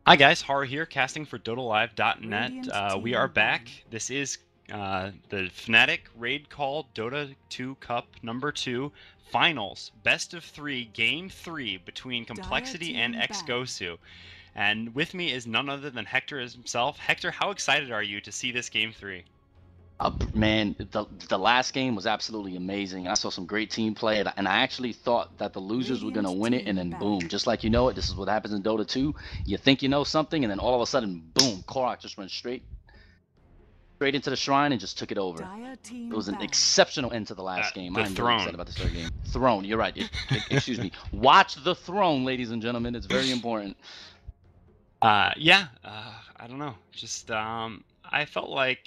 Hi guys, Haru here, casting for DotaLive.net. We are Radiant back. team This is the Fnatic RaidCall Dota 2 Cup number 2 finals, best of 3, game 3 between Dire Complexity and team ban. xGosu. And with me is none other than Hector himself. Hector, how excited are you to see this game 3? Man, the last game was absolutely amazing. I saw some great team play, and I actually thought that the losers were Radiant gonna win it, and team then ban. boom, just like you know it, this is what happens in Dota 2. You think you know something, and then all of a sudden, boom, Korok just went straight into the shrine and just took it over. Dire It team was an ban. exceptional end to the last game. The I'm really excited throne. about this third game. Throne, you're right. Excuse me. Watch the throne, ladies and gentlemen. It's very important. Yeah, I don't know. Just I felt like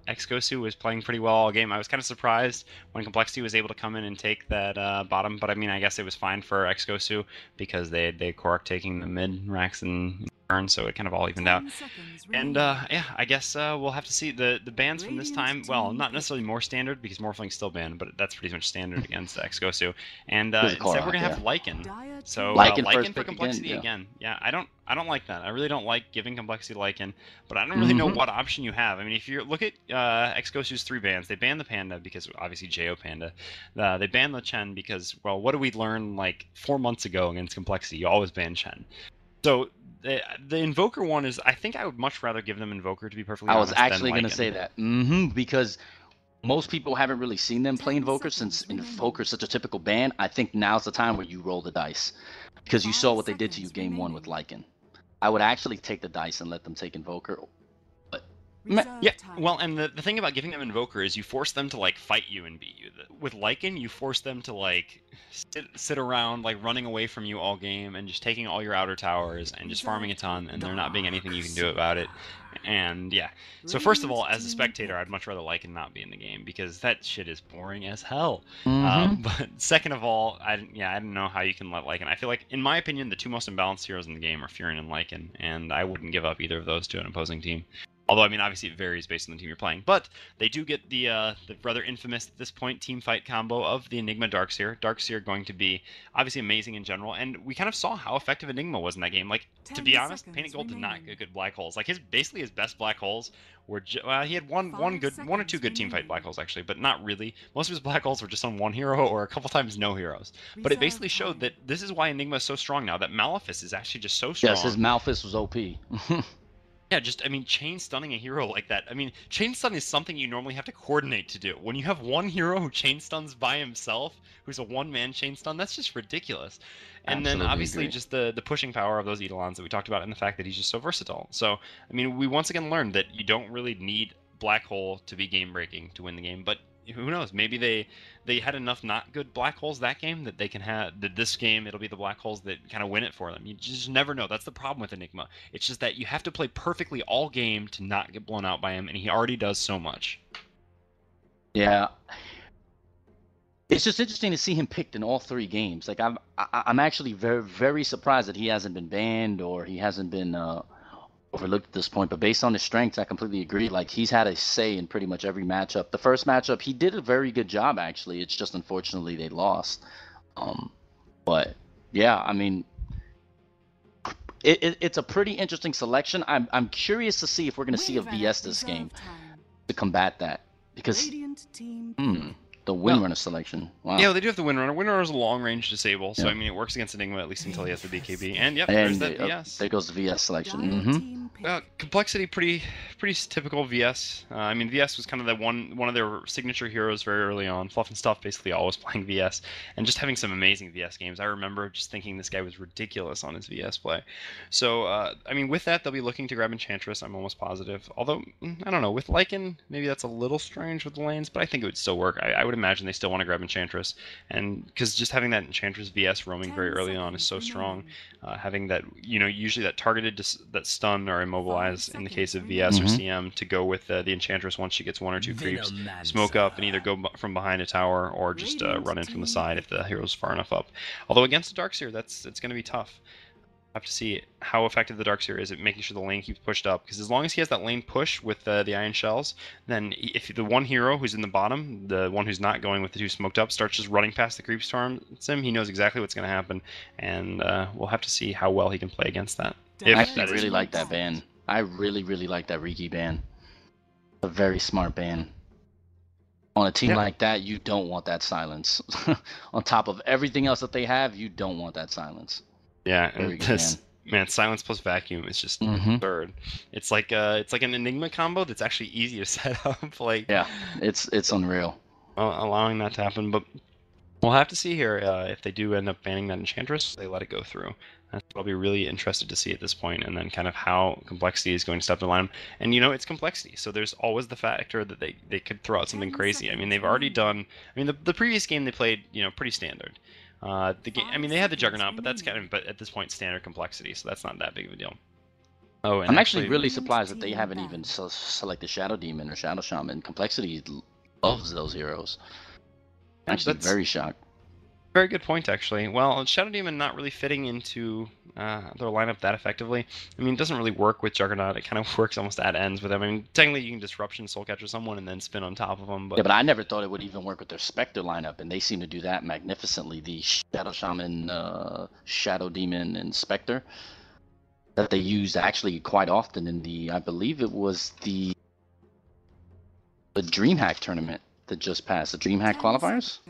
xGosu was playing pretty well all game. I was kind of surprised when Complexity was able to come in and take that bottom, but I mean, I guess it was fine for xGosu because they Korok taking the mid racks and turn, so it kind of all evened out. 10 seconds And remaining. yeah, I guess we'll have to see the bans from this Radiant time. Well, team not pick. necessarily more standard because Morphling's still banned, but that's pretty much standard against xGosu. And Because of instead, we're Korok, gonna have yeah. Lycan. Dire So team Lycan ban. first Lycan for pick again, Complexity yeah. again. Yeah, I don't like that. I really don't like giving Complexity Lycan, but I don't really know Mm-hmm. what option you have. I mean, if you look at xGosu's 3 bans, they banned the Panda because obviously Jo Panda. They banned the Chen because, well, what did we learn like 4 months ago against Complexity? You always ban Chen. So the Invoker one is, I think I would much rather give them Invoker, to be perfectly I was honest, than actually gonna Lycan. say that. Because most people haven't really seen them play 10 Invoker since seconds remaining. Invoker is such a typical ban. I think now's the time where you roll the dice because you 5 saw what they did to you seconds game one with remaining. Lycan. I would actually take the dice and let them take Invoker, but Yeah, Reserve time. well, and the thing about giving them Invoker is you force them to like fight you and beat you. With Lycan, you force them to like sit around like running away from you all game and just taking all your outer towers and just farming a Reserve ton, time. and there not being anything you can do Dark about it. And yeah, so first of Radiant all, as a team spectator, pick. I'd much rather Lycan not be in the game because that shit is boring as hell. mm-hmm. But second of all, I don't know how you can let Lycan. I feel like, in my opinion, the two most imbalanced heroes in the game are Furion and Lycan, and I wouldn't give up either of those to an opposing team. Although, I mean, obviously it varies based on the team you're playing. But they do get the rather infamous at this point team fight combo of the Enigma Darkseer. Darkseer going to be obviously amazing in general, and we kind of saw how effective Enigma was in that game. Like, to 10 be honest, Painted seconds Gold did not remaining. get good black holes. Like basically his best black holes were well, he had one 5 or two seconds good team fight remaining. black holes actually, but not really. Most of his black holes were just on one hero or a couple times no heroes. But it Reserve basically showed time. that this is why Enigma is so strong now. That Malefice is actually just so Yes, his strong. Malphus was OP. Yeah, just, I mean, chain stunning a hero like that. I mean, chain stun is something you normally have to coordinate to do. When you have one hero who chain stuns by himself, who's a one-man chain stun, that's just ridiculous. And then Absolutely obviously agree. just the pushing power of those Eidolons that we talked about, and the fact that he's just so versatile. So, I mean, we once again learned that you don't really need Black Hole to be game breaking to win the game, but who knows? Maybe they had enough not good black holes that game that they can have that this game it'll be the black holes that kind of win it for them. You just never know. That's the problem with Enigma. It's just that you have to play perfectly all game to not get blown out by him, and he already does so much. Yeah, it's just interesting to see him picked in all 3 games. Like I'm actually very surprised that he hasn't been banned or he hasn't been overlooked at this point. But based on his strengths, I completely agree. Like he's had a say in pretty much every matchup. The first matchup, he did a very good job actually. It's just unfortunately they lost. Um, but yeah, I mean, it's a pretty interesting selection. I'm curious to see if we're gonna see a VS this game Reserve time. to combat that because Radiant team hmm, pick. the Well, Windrunner selection. yeah, Wow. well, they do have the Windrunner. Windrunner is a long-range disable, so Yeah. I mean it works against Enigma at least until he has the BKB. And yep, there's And that VS. there goes the VS selection. Dire Mm-hmm. team pick. Complexity, pretty typical VS. I mean, VS was kind of the one of their signature heroes very early on. Fluff and Stuff basically always playing VS, and just having some amazing VS games. I remember just thinking this guy was ridiculous on his VS play. So, I mean, with that, they'll be looking to grab Enchantress. I'm almost positive. Although, I don't know, with Lycan, maybe that's a little strange with the lanes, but I think it would still work. I would imagine they still want to grab Enchantress, and because just having that Enchantress VS roaming very 10 early on is seconds so strong. remaining. Having that, usually that targeted that stun or 5 immobilize in the case seconds of VS or Mm-hmm. remaining. CM to go with the Enchantress once she gets 1 or 2 creeps, smoke Venomancer. up and either go from behind a tower or just Radiant run in from the team side pick. if the hero's far enough up. Although against the Darkseer, it's going to be tough. have to see how effective the Darkseer is at making sure the lane keeps pushed up. Because as long as he has that lane push with the Iron Shells, then if the one hero who's in the bottom, the one who's not going with the two smoked up, starts just running past the creep storm him, he knows exactly what's going to happen. And we'll have to see how well he can play against that. I actually really like that ban. I really, really like that Riki ban. A very smart ban. On a team like that, you don't want that silence. On top of everything else that they have, you don't want that silence. Yeah, and this, man, silence plus vacuum is just absurd. It's like an Enigma combo that's actually easy to set up. Like, yeah, it's unreal. Allowing that to happen, but we'll have to see here if they do end up banning that Enchantress. They let it go through. That's what I'll be really interested to see at this point, and then kind of how complexity is going to step in line. And it's complexity, so there's always the factor that they could throw out something crazy. I mean, they've already done. I mean, the previous game they played, pretty standard. The game, I mean, they had the Juggernaut, but that's but at this point standard complexity, so that's not that big of a deal. Oh, and I'm actually really surprised that they haven't even selected Shadow Demon or Shadow Shaman. Complexity loves those heroes. Actually, very shocked. Very good point, actually. Well, Shadow Demon not really fitting into their lineup that effectively. I mean, it doesn't really work with Juggernaut. It kind of works almost at ends with them. I mean, technically you can Disruption Soulcatcher someone and then spin on top of them. But... yeah, but I never thought it would even work with their Spectre lineup, and they seem to do that magnificently. The Shadow Shaman, Shadow Demon, and Spectre that they used actually quite often in the, I believe it was the DreamHack tournament that just passed, the DreamHack qualifiers.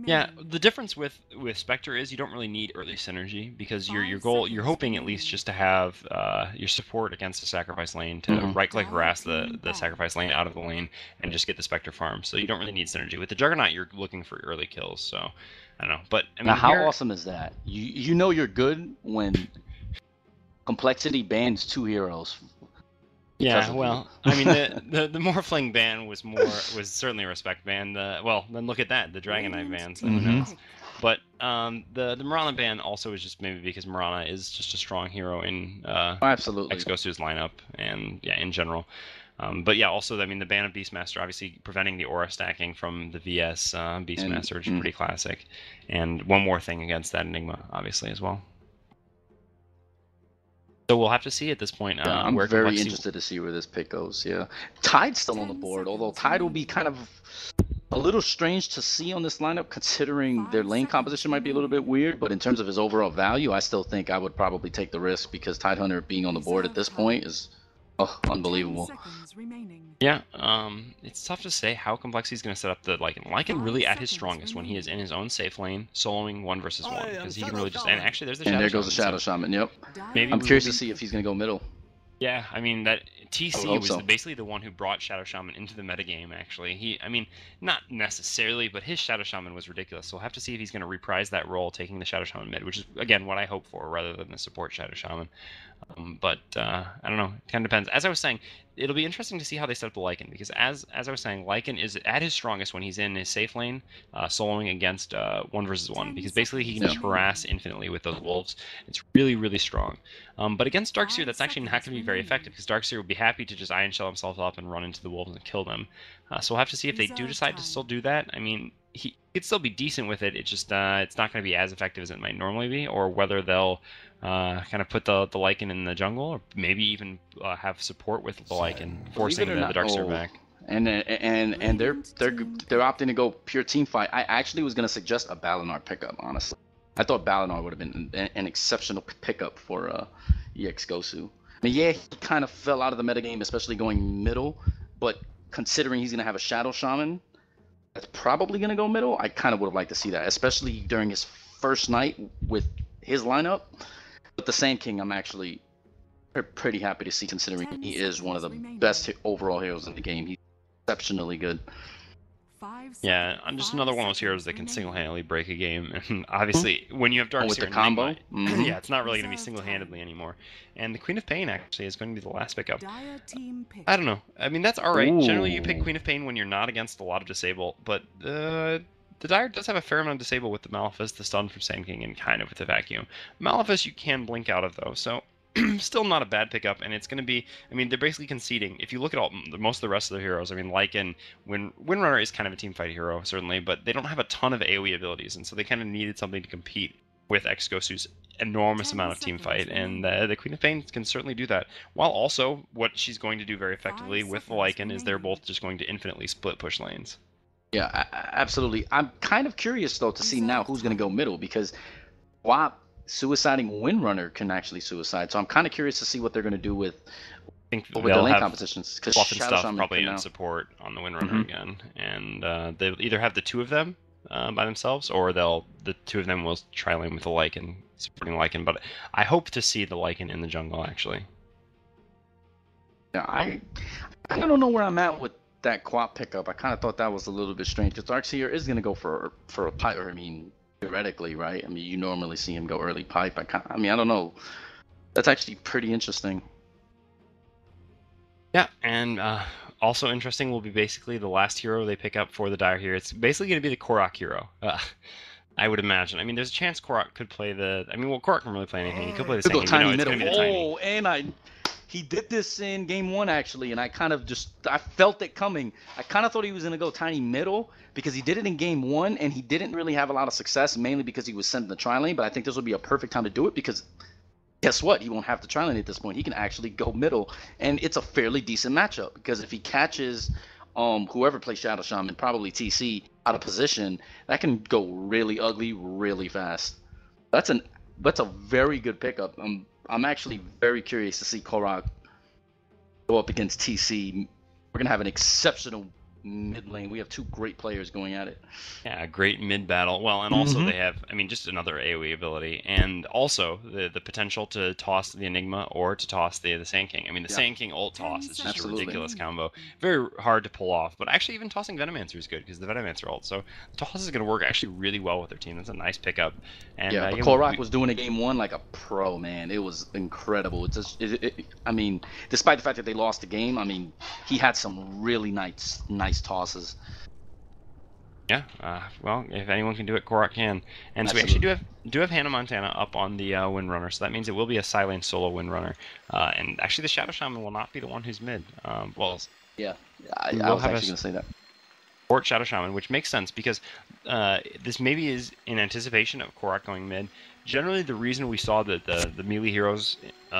Yeah, the difference with Spectre is you don't really need early synergy because you're hoping at least just to have your support against the sacrifice lane to right-click harass the sacrifice lane out of the lane and just get the Spectre farm. So you don't really need synergy. With the Juggernaut, you're looking for early kills. So I don't know, but I mean, now how awesome is that? You know you're good when complexity bans two heroes. Yeah, well, I mean, the Morphling ban was certainly a respect ban. Then look at that, the Dragon Knight ban. So who knows? But the Mirana ban also is just maybe because Mirana is just a strong hero in absolutely xGosu's lineup and in general. But yeah, also I mean the ban of Beastmaster obviously preventing the aura stacking from the VS Beastmaster, which is pretty classic. And one more thing against that Enigma, obviously as well. So we'll have to see at this point. I'm very interested to see where this pick goes. Yeah, Tide's still on the board, although Tide will be kind of a little strange to see on this lineup, considering their lane composition might be a little bit weird. But in terms of his overall value, I still think I would probably take the risk because Tidehunter being on the board at this point is unbelievable. Yeah, it's tough to say how Complexity is going to set up the Lycan. Lycan really at his strongest when he is in his own safe lane, soloing 1 versus 1, because he can really just. And actually, there's the Shadow Shaman. And there goes the Shadow Shaman. Yep. Maybe I'm curious to see if he's going to go middle. Yeah, I mean that TC was basically the one who brought Shadow Shaman into the metagame. Actually, I mean, not necessarily, but his Shadow Shaman was ridiculous. So we'll have to see if he's going to reprise that role, taking the Shadow Shaman mid, which is again what I hope for, rather than the support Shadow Shaman. But I don't know. It kind of depends. As I was saying, it'll be interesting to see how they set up the Lycan, because as I was saying, Lycan is at his strongest when he's in his safe lane, soloing against 1 versus 1, because basically he can just harass infinitely with those wolves. It's really, really strong. But against Darkseer, that's actually not going to be very effective, because Darkseer would be happy to just Iron Shell himself up and run into the wolves and kill them. So we'll have to see if they do decide to still do that. I mean, he could still be decent with it. It's just it's not going to be as effective as it might normally be, or whether they'll kind of put the Lycan in the jungle, or maybe even have support with the Lycan, forcing the Darkseer back. And they're opting to go pure team fight. I actually was going to suggest a Balinar pickup, honestly. I thought Balinar would have been an exceptional pickup for xGosu. I mean, yeah, he kind of fell out of the metagame, especially going middle, but considering he's going to have a Shadow Shaman that's probably going to go middle, I kind of would have liked to see that, especially during his first night with his lineup. But the Sand King, I'm actually pretty happy to see, considering he is one of the best overall heroes in the game. He's exceptionally good. Yeah, I'm just another one of those heroes that can single-handedly break a game. And obviously, when you have Darkseer with the combo, yeah, it's not really going to be single-handedly anymore. And the Queen of Pain actually is going to be the last pickup. I don't know. I mean, that's all right. Generally, you pick Queen of Pain when you're not against a lot of disable, but the Dire does have a fair amount of disable with the Malefice, the stun from Sand King, and kind of with the Vacuum. Malefice you can blink out of, though, so still not a bad pickup, and it's going to be, I mean, they're basically conceding. If you look at most of the rest of the heroes, I mean, Lycan, Windrunner is kind of a teamfight hero, certainly, but they don't have a ton of AoE abilities, and so they kind of needed something to compete with xGosu's enormous 10 amount of team seconds fight, and remaining. the Queen of Pain can certainly do that. While also, what she's going to do very effectively 5 with the seconds Lycan is they're remaining. both just going to infinitely split push lanes. Yeah, absolutely. I'm kind of curious though to see now Reserve who's going to go time. middle because WAP suiciding Windrunner can actually suicide. So I'm kind of curious to see what they're going to do with I think their they'll lane have compositions because Fluff and Shadow Stuff Shaman probably can in now. support on the Windrunner Mm-hmm. again, and they'll either have the two of them by themselves, or the two of them will try lane with the Lycan, supporting Lycan. But I hope to see the Lycan in the jungle actually. Yeah, I don't know where I'm at with that quad pickup. I kind of thought that was a little bit strange because Darkseer is going to go for a pipe. I mean, theoretically, right? I mean, you normally see him go early pipe. I mean, I don't know. That's actually pretty interesting. Yeah, and also interesting will be basically the last hero they pick up for the Dire here. It's basically going to be the Korok hero. I would imagine. I mean, there's a chance Korok could play the. I mean, well, Korok can really play anything. He could play the Could go Sand King, but no, tiny it's middle. going to be the Tiny. Oh, and he did this in game 1 actually, and I kind of I felt it coming. I kind of thought he was going to go tiny middle because he did it in game 1 and he didn't really have a lot of success, mainly because he was sent in the tri lane. But I think this would be a perfect time to do it because guess what? He won't have to tri lane at this point. He can actually go middle, and it's a fairly decent matchup because if he catches whoever plays Shadow Shaman, probably TC, out of position, that can go really ugly really fast. That's a very good pickup. I'm actually very curious to see Korok go up against TC. We're gonna have an exceptional mid lane. We have two great players going at it. Yeah, great mid battle. Well, and also they have, I mean, just another AoE ability, and also the potential to toss the Enigma or to toss the Sand King. I mean, the Yeah. Sand King ult 10 toss is just a Absolutely. ridiculous combo. Very hard to pull off, but actually even tossing Venomancer is good because the Venomancer ult. So the toss is going to work actually really well with their team. That's a nice pickup. And Yeah, but again, Korok was doing a game 1 like a pro, man. It was incredible. It's just, I mean, despite the fact that they lost the game, I mean, he had some really nice tosses. Yeah, well, if anyone can do it, Korok can. And so we actually do have Hannah Montana up on the Windrunner, so that means it will be a silent solo Windrunner. And actually, the Shadow Shaman will not be the one who's mid. Well, Yeah, we I will was have actually going to say that. support Shadow Shaman, which makes sense because this maybe is in anticipation of Korok going mid. Generally, the reason we saw that the melee heroes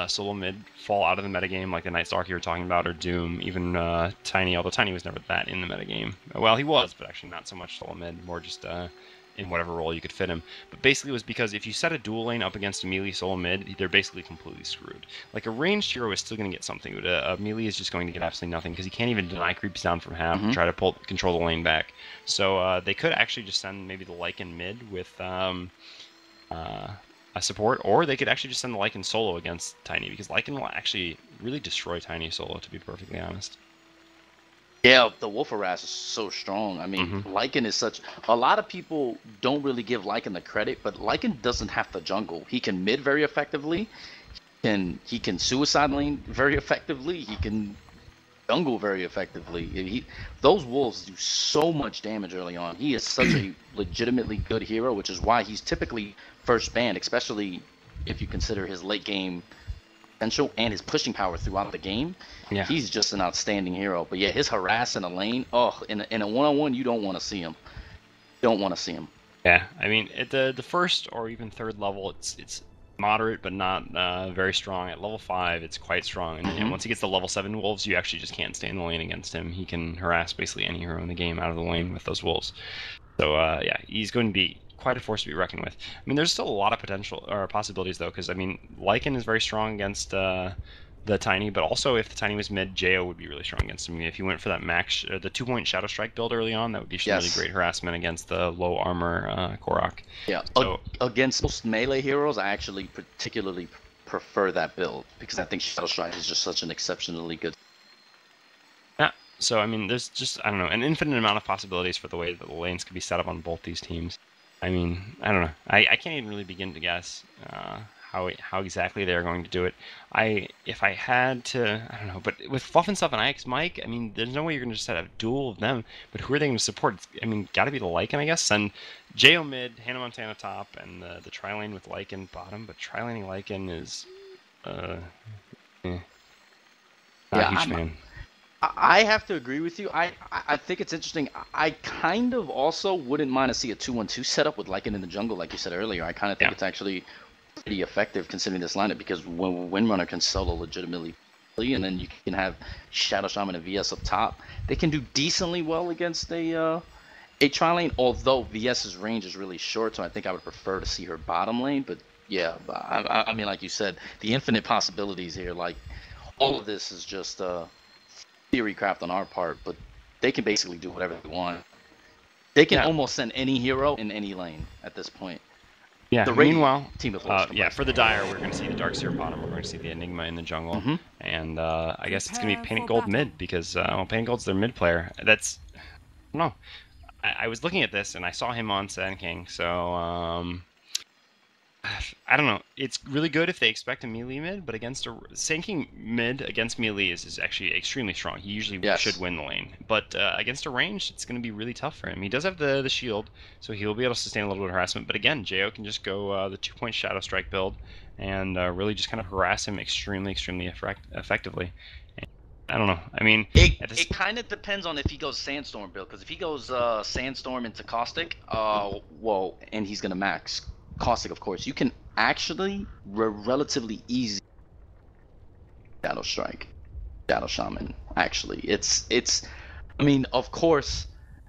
solo mid fall out of the metagame, like the Night Stalker you were talking about, or Doom, even Tiny, although Tiny was never that in the metagame. Well, he was, but actually not so much solo mid, more just in whatever role you could fit him. But basically it was because if you set a dual lane up against a melee solo mid, they're basically completely screwed. Like a ranged hero is still going to get something, but a melee is just going to get absolutely nothing because he can't even deny creeps down from half and try to control the lane back. So they could actually just send maybe the Lycan mid with a support, or they could actually just send the Lycan solo against Tiny because Lycan will actually really destroy Tiny solo, to be perfectly honest. Yeah, the Wolf Harass is so strong. I mean, Lycan is such. A lot of people don't really give Lycan the credit, but Lycan doesn't have to jungle. He can mid very effectively. He can suicide lane very effectively. He can jungle very effectively. Those wolves do so much damage early on. He is such a legitimately good hero, which is why he's typically first banned, especially if you consider his late game potential and his pushing power throughout the game. Yeah. He's just an outstanding hero. But yeah, his harass in a lane, oh, in a one-on-one, you don't want to see him. You don't want to see him. Yeah, I mean, at the first or even third level, it's moderate but not very strong. At level 5, it's quite strong, and once he gets to level 7 wolves, you actually just can't stay in the lane against him. He can harass basically any hero in the game out of the lane with those wolves. So yeah, he's going to be quite a force to be reckoned with. I mean, there's still a lot of potential or possibilities though, because I mean, Lycan is very strong against the Tiny, but also if the Tiny was mid, Jo would be really strong against him. If you went for that max, the 2-point Shadow Strike build early on, that would be some really great harassment against the low armor Korok. Yeah, so, against most melee heroes, I actually particularly prefer that build because I think Shadow Strike is just such an exceptionally good. Yeah, so I mean, there's just, I don't know, an infinite amount of possibilities for the way that the lanes could be set up on both these teams. I mean, I don't know. I can't even really begin to guess how exactly they're going to do it. If I had to, I don't know. But with Fluff and Stuff and IX Mike, I mean, there's no way you're going to just set a duel of them. But who are they going to support? I mean, got to be the Lycan, I guess. And Jo mid, Hannah Montana top, and the tri lane with Lycan bottom. But tri laning Lycan is, not a huge fan. I have to agree with you. I think it's interesting. I kind of also wouldn't mind to see a 2-1-2 setup with Lycan in the jungle, like you said earlier. I kind of think it's actually pretty effective considering this lineup because when Windrunner can solo legitimately, and then you can have Shadow Shaman and VS up top, they can do decently well against a tri lane. Although VS's range is really short, so I think I would prefer to see her bottom lane. But yeah, I mean, like you said, the infinite possibilities here. Like all of this is just theory craft on our part, but they can basically do whatever they want. They can almost send any hero in any lane at this point. Yeah. Meanwhile, team of for the Dire, we're going to see the Darkseer bottom. We're going to see the Enigma in the jungle, and I guess it's going to be Painted Gold mid because Painted Gold's their mid player. That's no. I was looking at this and I saw him on Sand King, so I don't know. It's really good if they expect a melee mid, but against a Sand King mid against melee is actually extremely strong. He usually should win the lane, but against a range, it's going to be really tough for him. He does have the shield, so he'll be able to sustain a little bit of harassment. But again, Jo can just go the 2-point Shadow Strike build and really just kind of harass him extremely effectively. I don't know. I mean, it kind of depends on if he goes Sandstorm build, because if he goes Sandstorm into Caustic, well, and he's gonna max Caustic, of course, you can actually relatively easy Shadow Strike, Shadow Shaman. Actually, it's. I mean, of course,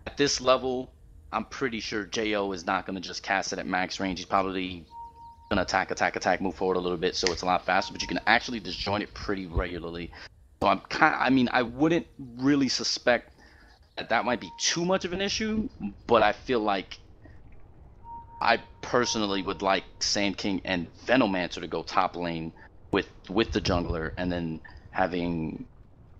at this level, I'm pretty sure Jo is not gonna just cast it at max range. He's probably gonna attack, move forward a little bit, so it's a lot faster. But you can actually disjoint it pretty regularly. So I wouldn't really suspect that might be too much of an issue, but I feel like I personally would like Sand King and Venomancer to go top lane with the jungler, and then having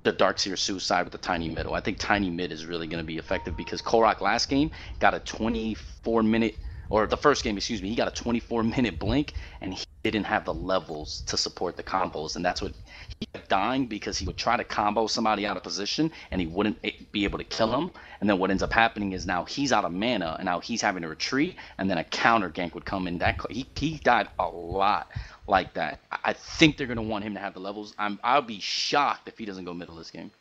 the Darkseer Suicide with the Tiny Middle. I think Tiny Mid is really going to be effective because Korok last game got a 24-minute, or the first game, excuse me, he got a 24-minute blink, and he didn't have the levels to support the combos, and that's what he kept dying because he would try to combo somebody out of position and he wouldn't be able to kill him. And then what ends up happening is now he's out of mana and now he's having to retreat, and then a counter gank would come in. That he died a lot like that. I think they're gonna want him to have the levels. I'll be shocked if he doesn't go middle this game.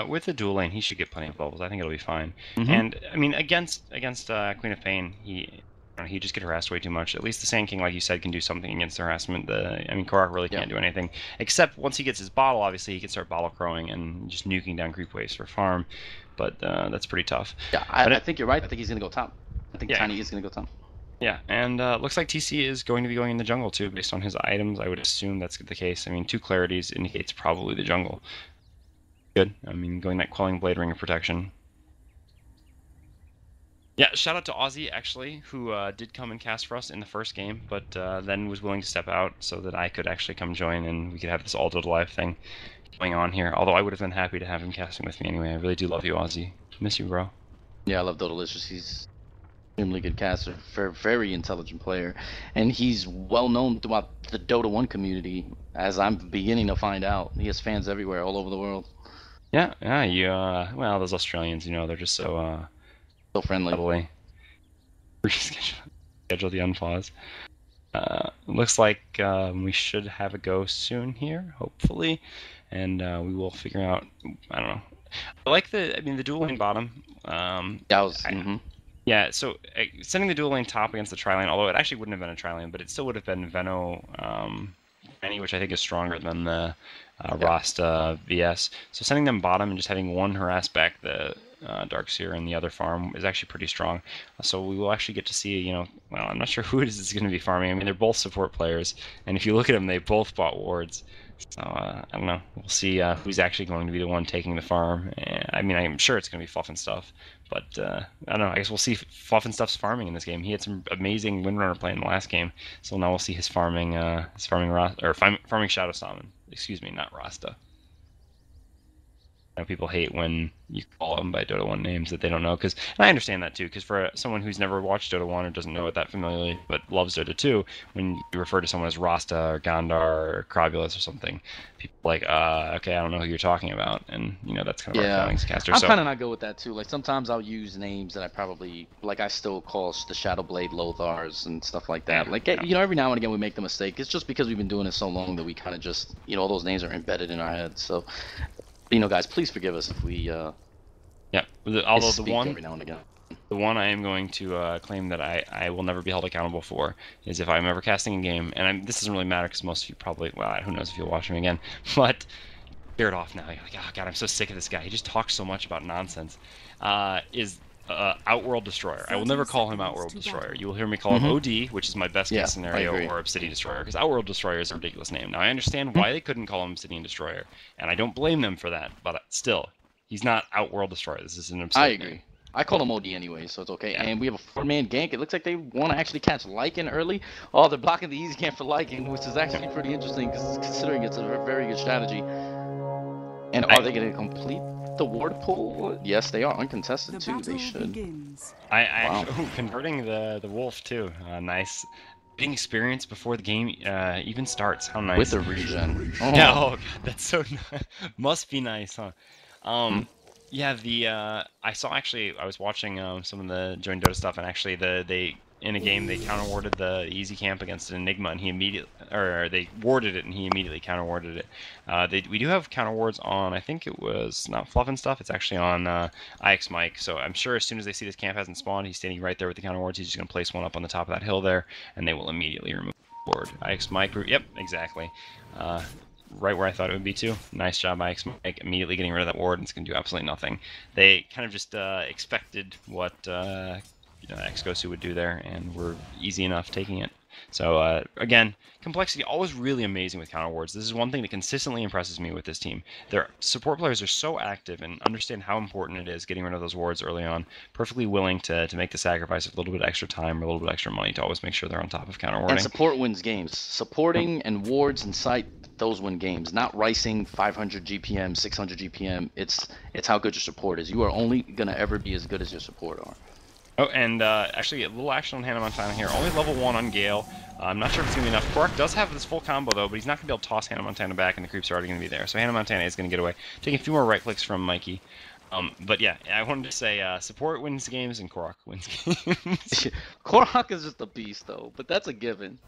With the dual lane, he should get plenty of levels. I think it'll be fine. And I mean, against Queen of Pain, he just get harassed way too much. At least the Sand King, like you said, can do something against the harassment. Korok really can't do anything, except once he gets his bottle, obviously he can start bottle crowing and just nuking down creep waves for farm. But that's pretty tough. Yeah, I think you're right. I think he's gonna go top. I think Tiny is gonna go top. Yeah, and looks like TC is going to be going in the jungle too, based on his items. I would assume that's the case. I mean, 2 clarities indicates probably the jungle. Good. I mean, going that Quelling Blade Ring of Protection. Yeah, shout out to Aussie, actually, who did come and cast for us in the first game, but then was willing to step out so that I could actually come join and we could have this all Dota Live thing going on here. Although I would have been happy to have him casting with me anyway. I really do love you, Aussie. Miss you, bro. Yeah, I love Dodalicious. He's extremely good caster, very intelligent player, and he's well known throughout the Dota 1 community, as I'm beginning to find out. He has fans everywhere, all over the world. Yeah, well, those Australians, they're just so friendly. Schedule the unpause. Looks like we should have a go soon here, hopefully, and we will figure out. I don't know. I like the dual lane bottom. Yeah, so sending the dual lane top against the tri lane, although it actually wouldn't have been a tri lane, but it still would have been Veno, which I think is stronger than the Rasta VS. So sending them bottom and just having one harass back the Darkseer and the other farm is actually pretty strong. So we will actually get to see, well, I'm not sure who it is going to be farming. I mean, they're both support players, and if you look at them, they both bought wards. So I don't know. We'll see who's actually going to be the one taking the farm. I mean, I'm sure it's going to be Fluff and Stuff, but I don't know. I guess we'll see Fluff and Stuff's farming in this game. He had some amazing Windrunner play in the last game, so now we'll see his farming Shadow Shaman. Excuse me, not Rasta. People hate when you call them by Dota 1 names that they don't know, and I understand that too, because for someone who's never watched Dota 1 or doesn't know it that familiarly but loves Dota 2, when you refer to someone as Rasta or Gondar or Crobulus or something, people are like, okay, I don't know who you're talking about, and that's kind of our feelings caster. I'm kind of not good with that too. Like sometimes I'll use names that I probably I still call the Shadowblade Lothars and stuff like that. Every now and again we make the mistake. It's just because we've been doing it so long that we kind of just all those names are embedded in our heads. So guys, please forgive us if we Yeah. Although speak every now and again. the one I am going to claim that I will never be held accountable for is if I'm ever casting a game, and this doesn't really matter because most of you probably, well, who knows if you'll watch him again, but bear it off now. You're like, oh god, I'm so sick of this guy. He just talks so much about nonsense. Is Outworld Destroyer. I will never call him Outworld Destroyer. You will hear me call him OD, which is my best case scenario, or Obsidian Destroyer, because Outworld Destroyer is a ridiculous name. Now, I understand why they couldn't call him Obsidian Destroyer, and I don't blame them for that, but still, he's not Outworld Destroyer. This is an absurd I agree. name. I call him OD anyway, so it's okay. Yeah. And we have a 4-man gank. It looks like they want to actually catch Lycan early. Oh, they're blocking the easy camp for Lycan, which is actually pretty interesting, considering it's a very good strategy. And are they going to complete the ward pull? Yes, they are. Uncontested, too. They should. I actually, converting the wolf, too. Nice. Getting experience before the game even starts. How nice. With the regen. Oh. Yeah, oh, God, that's so nice. Must be nice, huh? Yeah, I saw actually, I was watching some of the Join Dota stuff, and actually they in a game they counter warded the easy camp against an Enigma, and he immediately, or they warded it and he immediately counter warded it. We do have counter wards on, I think it was not Fluff and Stuff, it's actually on IX Mike, so I'm sure as soon as they see this camp hasn't spawned, he's standing right there with the counter wards, he's just going to place one up on the top of that hill there, and they will immediately remove the ward. IX Mike, yep, exactly. Right where I thought it would be too. Nice job, IX Mike, immediately getting rid of that ward, and it's going to do absolutely nothing. They kind of just expected what xGosu would do there, and were easy enough taking it. So again, complexity always really amazing with counter wards. This is one thing that consistently impresses me with this team. Their support players are so active and understand how important it is getting rid of those wards early on, perfectly willing to make the sacrifice of a little bit extra time or a little bit extra money to always make sure they're on top of counter warding. And support wins games. Supporting and wards and sight, those win games. Not ricing 500 GPM, 600 GPM. It's how good your support is. You are only going to ever be as good as your support are. Oh, and actually a little action on Hannah Montana here. Only level 1 on Gale. I'm not sure if it's going to be enough. koRock does have this full combo, though, but he's not going to be able to toss Hannah Montana back, and the creeps are already going to be there. So Hannah Montana is going to get away. Taking a few more right clicks from Mikey. But yeah, I wanted to say support wins games and koRock wins games. koRock is just a beast, though, but that's a given.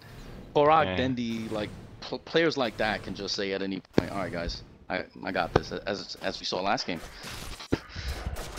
koRock, Dendi, like players like that can just say at any point, all right, guys, I got this, as we saw last game.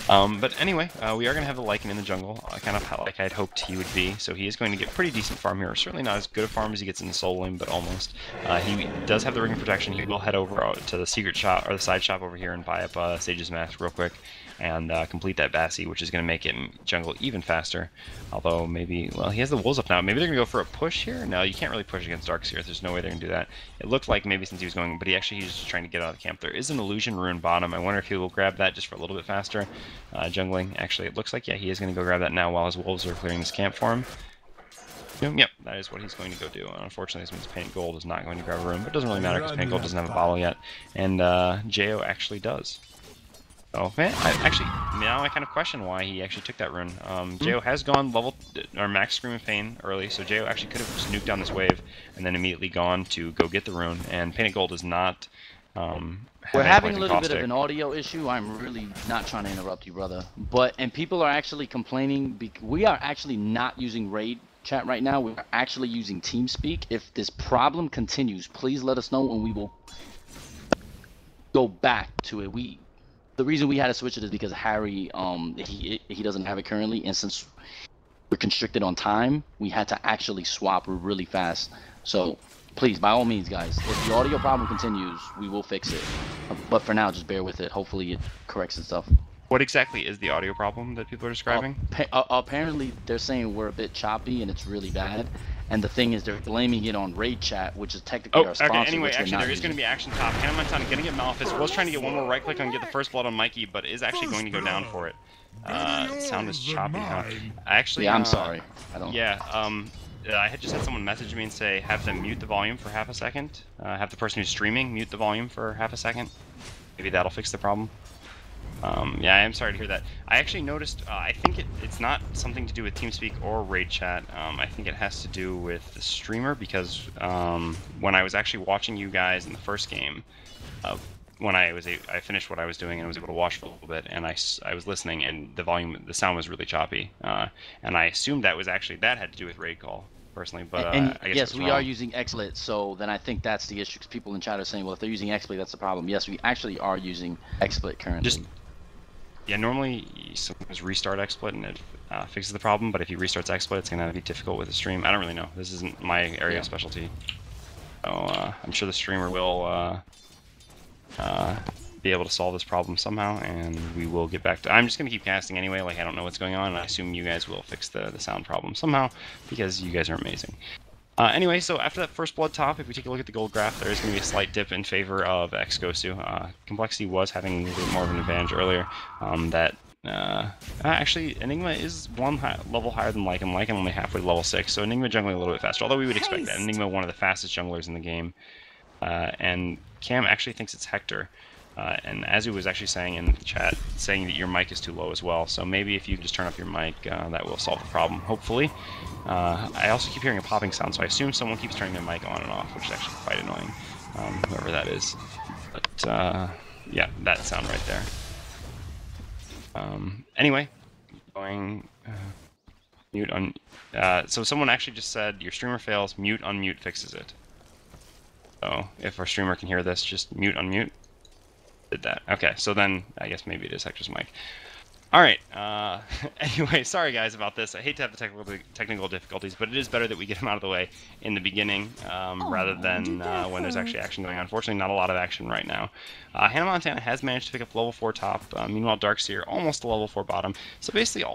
But anyway, we are going to have the Lycan in the jungle, kind of like I'd hoped he would be. So he is going to get pretty decent farm here. Certainly not as good a farm as he gets in the solo lane, but almost. He does have the ring of protection. He will head over to the secret shop, or the side shop over here, and buy up Sage's Mask real quick, and complete that Bassi, which is going to make it in jungle even faster. Although maybe, well, he has the wolves up now. Maybe they're going to go for a push here? No, you can't really push against Darkseer. There's no way they're going to do that. It looked like maybe since he was going, but he's just trying to get out of the camp. There is an illusion rune bottom. I wonder if he will grab that just for a little bit faster. Jungling, actually, it looks like, yeah, he is going to go grab that now while his wolves are clearing this camp for him. Yep, that is what he's going to go do. Unfortunately, this means Paint Gold is not going to grab a rune, but it doesn't really matter because Paint Gold doesn't have a bottle yet, and Jo actually does. Oh man, now I kind of question why he actually took that rune. Jo has gone max Scream of Pain early, so Jo actually could have just nuked down this wave and then immediately gone to go get the rune, and Painted Gold is not We're having a little bit of an audio issue. I'm really not trying to interrupt you, brother. And people are actually complaining. We are actually not using Raid chat right now. We're actually using TeamSpeak. If this problem continues, please let us know and we will go back to it. The reason we had to switch it is because Harry, he doesn't have it currently, and since we're constricted on time, we had to actually swap really fast. So please, by all means, guys, if the audio problem continues, we will fix it. But for now, just bear with it. Hopefully it corrects itself. What exactly is the audio problem that people are describing? Apparently, they're saying we're a bit choppy and it's really bad. And the thing is, they're blaming it on Raid Chat, which is technically our sponsor. Okay, anyway, actually, there is going to be action top. Hannah Montana going to get Malphite. Was trying to get one more right click and get the first blood on Mikey, but is actually going to go down for it. Sound is choppy, huh? Actually, yeah, I'm sorry. I had just had someone message me and say, have them mute the volume for half a second. Have the person who's streaming mute the volume for half a second. Maybe that'll fix the problem. Yeah, I am sorry to hear that. I actually noticed, I think it's not something to do with TeamSpeak or Raid Chat. I think it has to do with the streamer, because when I was actually watching you guys in the first game, when I finished what I was doing and was able to watch for a little bit, and I was listening, and the sound was really choppy, and I assumed that had to do with RaidCall. personally, but And I guess yes, it's we are wrong. using XSplit, so then I think that's the issue. Because people in chat are saying, well, if they're using XSplit, that's the problem. Yes, we actually are using XSplit currently. Just yeah, normally you sometimes restart XSplit and it fixes the problem, but if he restarts XSplit, it's gonna be difficult with the stream. I don't really know. This isn't my area of specialty, so I'm sure the streamer will be able to solve this problem somehow, and we will get back to. I'm just gonna keep casting anyway. Like I don't know what's going on, and I assume you guys will fix the sound problem somehow because you guys are amazing. Anyway, so after that first blood top, if we take a look at the gold graph, there is going to be a slight dip in favor of xGosu. Complexity was having a little bit more of an advantage earlier. Actually, Enigma is one level higher than Lycan. Lycan only halfway to level 6, so Enigma jungling a little bit faster, although we would expect that. Enigma, one of the fastest junglers in the game. And Cam actually thinks it's Hector. And Azu was actually saying in the chat, saying that your mic is too low as well. So maybe if you just turn up your mic, that will solve the problem, hopefully. I also keep hearing a popping sound, so I assume someone keeps turning their mic on and off, which is actually quite annoying, whoever that is. But yeah, that sound right there. Anyway, going mute on. So someone actually just said your streamer fails, mute unmute fixes it. So if our streamer can hear this, just mute unmute. Did that. Okay, so then I guess maybe it is Hector's mic. Alright, anyway, sorry guys about this. I hate to have the technical difficulties, but it is better that we get them out of the way in the beginning rather than when there's actually action going on. Unfortunately, not a lot of action right now. Hannah Montana has managed to pick up level 4 top. Meanwhile, Darkseer almost a level 4 bottom. So basically,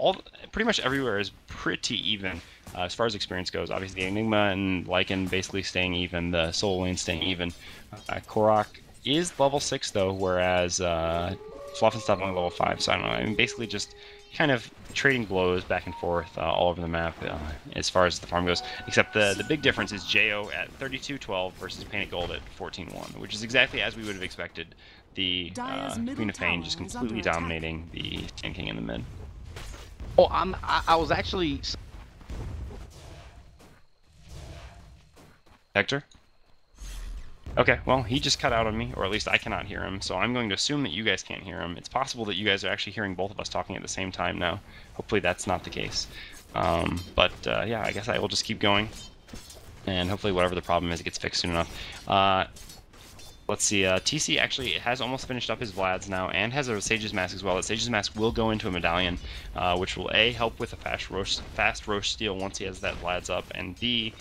pretty much everywhere is pretty even as far as experience goes. Obviously, Enigma and Lycan basically staying even, the solo lane staying even. Korok is level 6 though, whereas Fluff and stuff only level 5, so I don't know. I mean, basically just kind of trading blows back and forth all over the map as far as the farm goes. Except the big difference is Jo at 32-12 versus Painted Gold at 14-1, which is exactly as we would have expected. The Queen of Pain just completely dominating the Sand King in the mid. Oh, I was actually... Hector? Okay, well, he just cut out on me, or at least I cannot hear him, so I'm going to assume that you guys can't hear him. It's possible that you guys are actually hearing both of us talking at the same time now. Hopefully that's not the case. Yeah, I guess I will just keep going, and hopefully whatever the problem is, it gets fixed soon enough. Let's see, TC actually has almost finished up his Vlads now, and has a Sage's Mask as well. That Sage's Mask will go into a medallion, which will A, help with a fast Roche steal once he has that Vlads up, and B,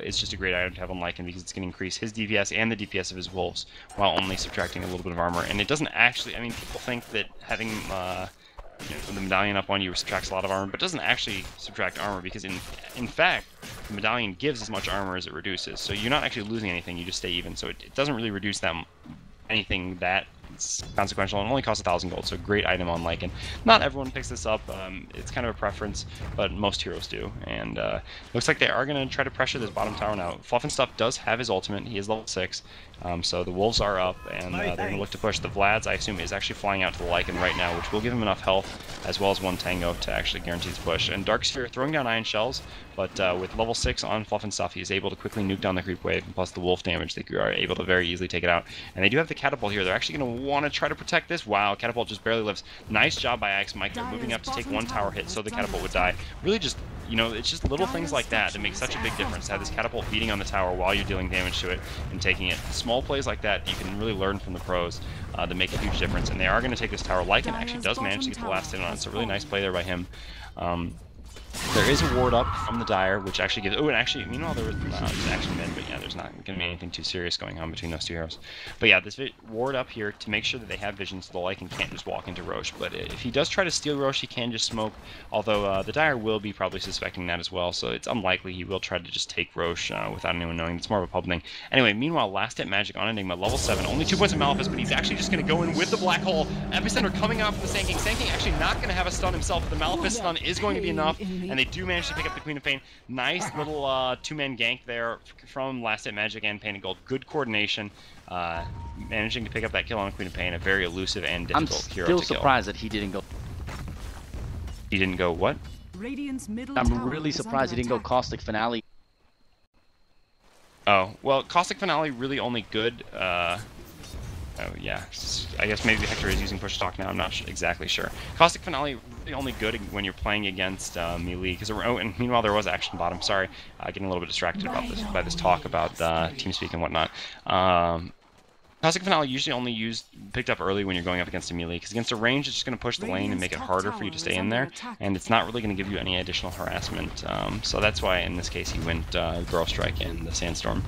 it's just a great item to have on Lycan because it's going to increase his DPS and the DPS of his wolves, while only subtracting a little bit of armor. And it doesn't actually, I mean, people think that having the medallion up on you subtracts a lot of armor, but it doesn't actually subtract armor because in fact, the medallion gives as much armor as it reduces. So you're not actually losing anything, you just stay even. So it doesn't really reduce anything that consequential, and only costs 1,000 gold, so great item on Lycan. Not everyone picks this up, it's kind of a preference, but most heroes do, and looks like they are going to try to pressure this bottom tower now. Fluff and Stuff does have his ultimate, he is level 6, so the wolves are up, and they're going to look to push. The Vlads, I assume, is actually flying out to the Lycan right now, which will give him enough health, as well as one Tango to actually guarantee this push. And Darkseer throwing down Iron Shells, but with level 6 on Fluff and Stuff, he is able to quickly nuke down the creep wave, and plus the wolf damage, they are able to very easily take it out. And they do have the Catapult here, they're actually going to want to try to protect this. Wow, Catapult just barely lives. Nice job by Axe Mike, moving up to take one tower hit so the Catapult would die. Really just, you know, it's just little things like that that make such a big difference. To have this Catapult beating on the tower while you're dealing damage to it and taking it. Small plays like that you can really learn from the pros that make a huge difference. And they are going to take this tower. Lycan actually does manage to get the last hit on it. It's a really nice play there by him. There is a ward up from the Dire, which actually gives... Oh, and actually, meanwhile, there was action mid, but yeah, there's not going to be anything too serious going on between those two heroes. But yeah, this ward up here to make sure that they have vision so the Lycan can't just walk into Roche. But if he does try to steal Roche, he can just smoke, although the Dire will be probably suspecting that as well, so it's unlikely he will try to just take Roche without anyone knowing. It's more of a pub thing. Anyway, meanwhile, last hit magic on Enigma, level 7, only 2 points of Malefice, but he's actually just going to go in with the Black Hole. Epicenter coming out from the Sand King. Sand King actually not going to have a stun himself, but the Malefice stun is going to be enough, and they do manage to pick up the Queen of Pain. Nice little two-man gank there from Last Hit Magic and Painted Gold. Good coordination. Managing to pick up that kill on Queen of Pain. A very elusive and difficult hero to kill. I'm still surprised that he didn't go... He didn't go what? I'm really surprised he didn't go Caustic Finale. Oh, well, Caustic Finale really only good Oh yeah, I guess maybe Hector is using push talk now. I'm not exactly sure. Caustic Finale really only good when you're playing against melee. Because and meanwhile there was action bottom. Sorry, getting a little bit distracted about this by this talk about TeamSpeak and whatnot. Caustic Finale usually only picked up early when you're going up against a melee, because against a range it's just going to push the lane and make it harder for you to stay in there, and it's not really going to give you any additional harassment. So that's why in this case he went Girl Strike and the Sandstorm.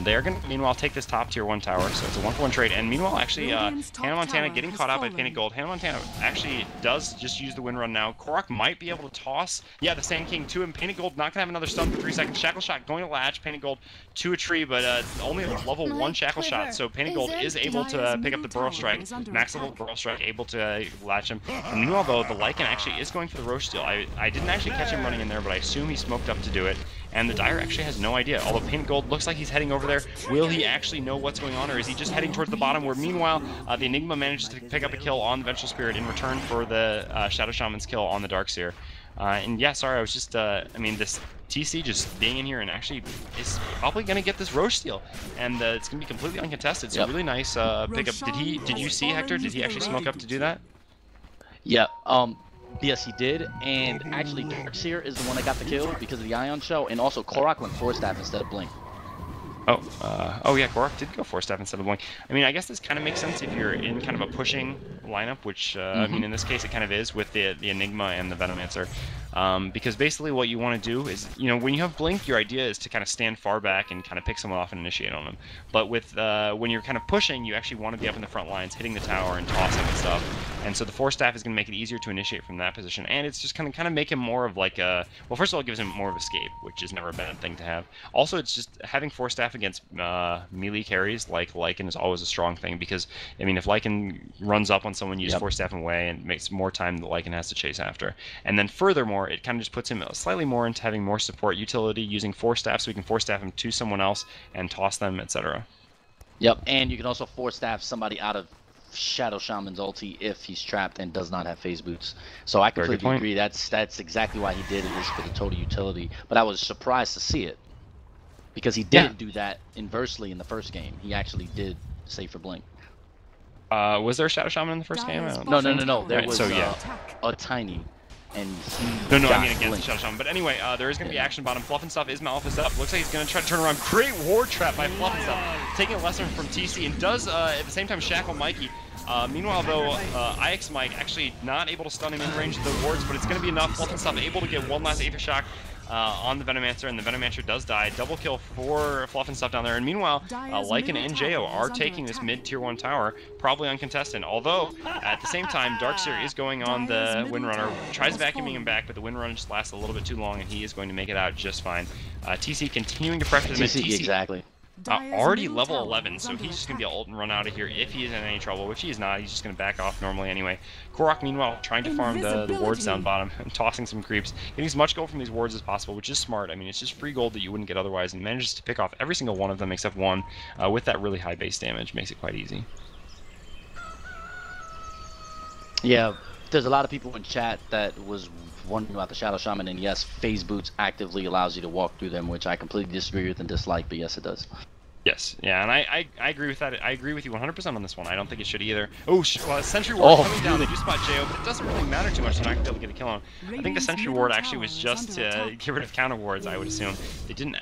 They are going to, meanwhile, take this top tier 1 tower, so it's a 1-for-1 trade. And meanwhile, actually, Hannah Montana getting caught out by Painted Gold. Hannah Montana actually does just use the win run now. koRock might be able to toss, yeah, the Sand King to him. Painted Gold not going to have another stun for 3 seconds. Shackle Shot going to latch Painted Gold to a tree, but only a level 1 Shackle Shot, so Painted Gold is able to pick up the Burrow Strike. Max level Burrow Strike, able to latch him. And meanwhile, though, the Lycan actually is going for the Roche Steal. I didn't actually catch him running in there, but I assume he smoked up to do it. And the Dire actually has no idea. Although Painted Gold looks like he's heading over there, will he actually know what's going on, or is he just heading towards the bottom, where meanwhile the Enigma manages to pick up a kill on the Vengeful Spirit in return for the Shadow Shaman's kill on the Darkseer. And yeah, sorry, I was just, I mean, this TC just being in here and actually is probably going to get this Roche Steal, and it's going to be completely uncontested, so really nice pickup. Did you see, Hector, did he actually smoke up to do that? Yeah, yes, he did, and actually Darkseer is the one that got the kill because of the Ion Shell, and also koRock went 4-staff instead of Blink. Oh yeah, koRock did go 4-staff instead of Blink. I mean, I guess this kind of makes sense if you're in kind of a pushing lineup, which, I mean, in this case it kind of is with the Enigma and the Venomancer. Because basically what you want to do is, you know, when you have Blink, your idea is to kind of stand far back and kind of pick someone off and initiate on them. But with when you're kind of pushing, you actually want to be up in the front lines, hitting the tower and tossing and stuff. And so the 4-staff is going to make it easier to initiate from that position, and it's just kind of make him more of like a, well, first of all, it gives him more of escape, which is never a bad thing to have. Also, it's just having 4-staff against melee carries like Lycan is always a strong thing, because I mean, if Lycan runs up on someone, you just 4-staff him away, and it makes more time that Lycan has to chase after. And then furthermore, it kind of just puts him slightly more into having more support utility, using 4-staff, so we can 4-staff him to someone else and toss them, etc. Yep, and you can also 4-staff somebody out of Shadow Shaman's ulti if he's trapped and does not have phase boots. So I completely agree. That's exactly why he did it, is for the total utility. But I was surprised to see it, because he didn't do that inversely in the first game. He actually did save for Blink. Was there a Shadow Shaman in the first game? No. There was so, yeah. a tiny. And no, I mean against the Shadow Shaman. But anyway, there is going to be action bottom. Fluff and Stuff is Malphus up. Looks like he's going to try to turn around. Great ward trap by Fluff and Stuff, taking a lesson from TC, and does at the same time shackle Mikey. Meanwhile, though, IX Mike actually not able to stun him in range of the wards, but it's going to be enough. Fluff and Stuff able to get one last Aether Shock on the Venomancer, and the Venomancer does die. Double kill for Fluff and Stuff down there. And meanwhile, Lycan and Jo are taking this mid-tier 1 tower, probably uncontested. Although, at the same time, Darkseer is going on the Windrunner, tries vacuuming him back, but the Windrunner just lasts a little bit too long, and he is going to make it out just fine. TC continuing to pressure the mid. Exactly. Already level 11, so he's just going to be able to ult and run out of here if he is in any trouble, which he is not. He's just going to back off normally anyway. koRock, meanwhile, trying to farm the wards down bottom and tossing some creeps, getting as much gold from these wards as possible, which is smart. I mean, it's just free gold that you wouldn't get otherwise, and manages to pick off every single one of them except one with that really high base damage. Makes it quite easy. Yeah, there's a lot of people in chat that was wondering about the Shadow Shaman, and yes, phase boots actively allows you to walk through them, which I completely disagree with and dislike, but yes, it does. Yes, yeah, and I agree with that. I agree with you 100% on this one. I don't think it should either. Oh, Sentry Ward coming down. They do spot Jo, but it doesn't really matter too much. They're not going to be able to get a kill on him. I think the Sentry Ward actually was just to get rid of counter wards, I would assume. They didn't.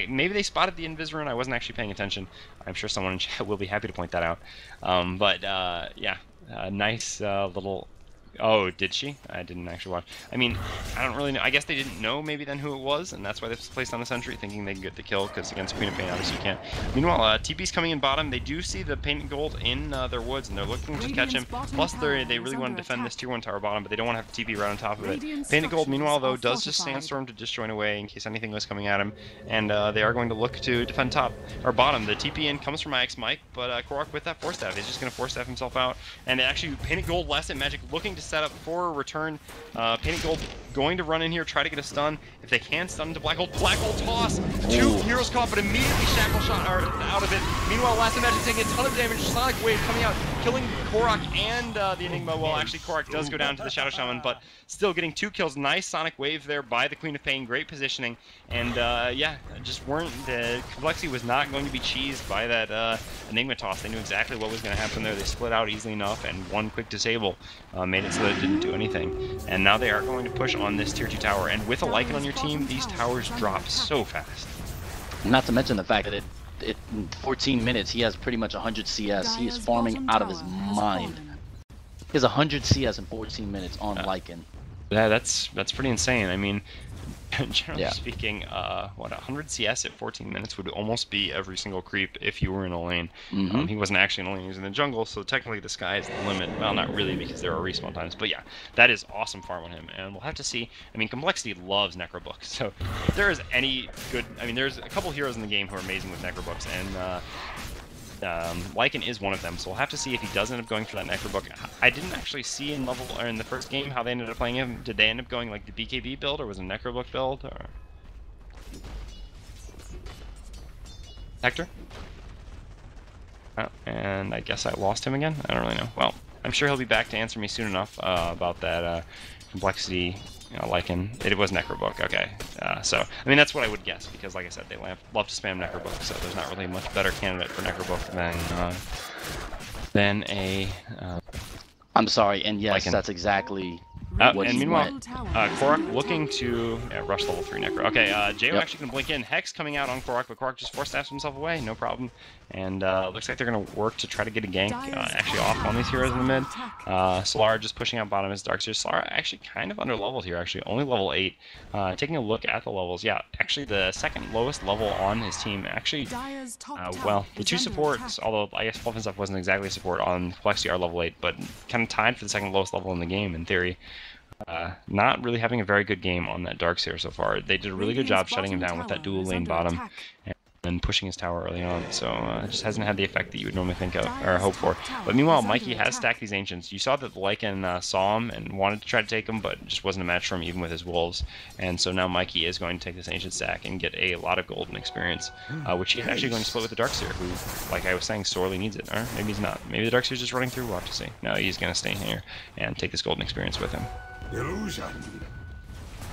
Maybe they spotted the Invis rune. I wasn't actually paying attention. I'm sure someone in chat will be happy to point that out. Yeah, nice little. Oh, did she? I didn't actually watch. I mean, I don't really know. I guess they didn't know maybe then who it was, and that's why they placed on the sentry, thinking they could get the kill, because against Queen of Pain, obviously you can't. Meanwhile, TP's coming in bottom. They do see the Painted Gold in their woods, and they're looking to catch him. Plus, they really want to defend this tier 1 tower bottom, but they don't want to have TP right on top of it. Painted Gold, meanwhile, though, does just Sandstorm to disjoin away in case anything was coming at him, and they are going to look to defend top, or bottom. The TP in comes from IX Mike, but koRock with that 4-staff, he's just going to 4-staff himself out, and actually Painted Gold, Last Hit Magic looking to set up for a return. Painted Gold going to run in here, try to get a stun. If they can, stun into Black Hole. Black Hole toss! Two heroes caught, but immediately Shackle Shot are out of it. Meanwhile, Last Hit Magic taking it ton of damage. Sonic Wave coming out, killing Korok and the Enigma. Well, actually, Korok does go down to the Shadow Shaman, but still getting 2 kills. Nice Sonic Wave there by the Queen of Pain. Great positioning. And yeah, just the Complexity was not going to be cheesed by that Enigma toss. They knew exactly what was going to happen there. They split out easily enough, and one quick disable made it so that it didn't do anything. And now they are going to push on this tier 2 tower. And with a Lycan on your team, these towers drop so fast. Not to mention the fact that in 14 minutes, he has pretty much 100 CS. He is farming out of his mind. He has 100 CS in 14 minutes on Lycan. Yeah, that's pretty insane. I mean, generally speaking, what, 100 CS at 14 minutes would almost be every single creep if you were in a lane. He wasn't actually in a lane, he was in the jungle, so technically the sky is the limit. Well, not really, because there are respawn times, but yeah, that is awesome farm on him, and we'll have to see. I mean, Complexity loves Necrobooks, so if there is any good... I mean, there's a couple heroes in the game who are amazing with Necrobooks, and Lycan is one of them, so we'll have to see if he does end up going for that Necrobook. I didn't actually see in the first game how they ended up playing him. Did they end up going like the BKB build, or was it a Necrobook build, or... Hector? Oh, and I guess I lost him again? I don't really know. Well, I'm sure he'll be back to answer me soon enough about that Complexity, Lycan. It was Necrobook, okay. So, I mean, that's what I would guess, because like I said, they love to spam Necrobook, so there's not really a much better candidate for Necrobook than a... I'm sorry, and yes, Lycan. That's exactly... and meanwhile, Korok looking to rush level 3 Necro. Okay, Jo actually going to blink in. Hex coming out on Korok, but Korok just force stabs himself away, no problem. And looks like they're going to work to try to get a gank actually off on these heroes in the mid. Solara just pushing out bottom as Darkseer. Solara actually kind of under-leveled here, actually, only level 8. Taking a look at the levels, yeah, actually the second lowest level on his team, actually, well, the 2 supports, although I guess Fluff and Stuff wasn't exactly a support on Complexity, are level 8, but kind of tied for the second lowest level in the game, in theory. Not really having a very good game on that Darkseer so far. They did a really good job shutting him down with that dual lane bottom and pushing his tower early on, so it just hasn't had the effect that you would normally think of or hope for. But meanwhile, Mikey has stacked these Ancients. You saw that the Lycan saw him and wanted to try to take him, but just wasn't a match for him even with his Wolves. And so now Mikey is going to take this Ancient stack and get a lot of golden experience, which he's actually going to split with the Darkseer, who, like I was saying, sorely needs it. Or maybe he's not. Maybe the Darkseer's just running through. We'll have to see. No, he's going to stay here and take this golden experience with him. Illusion.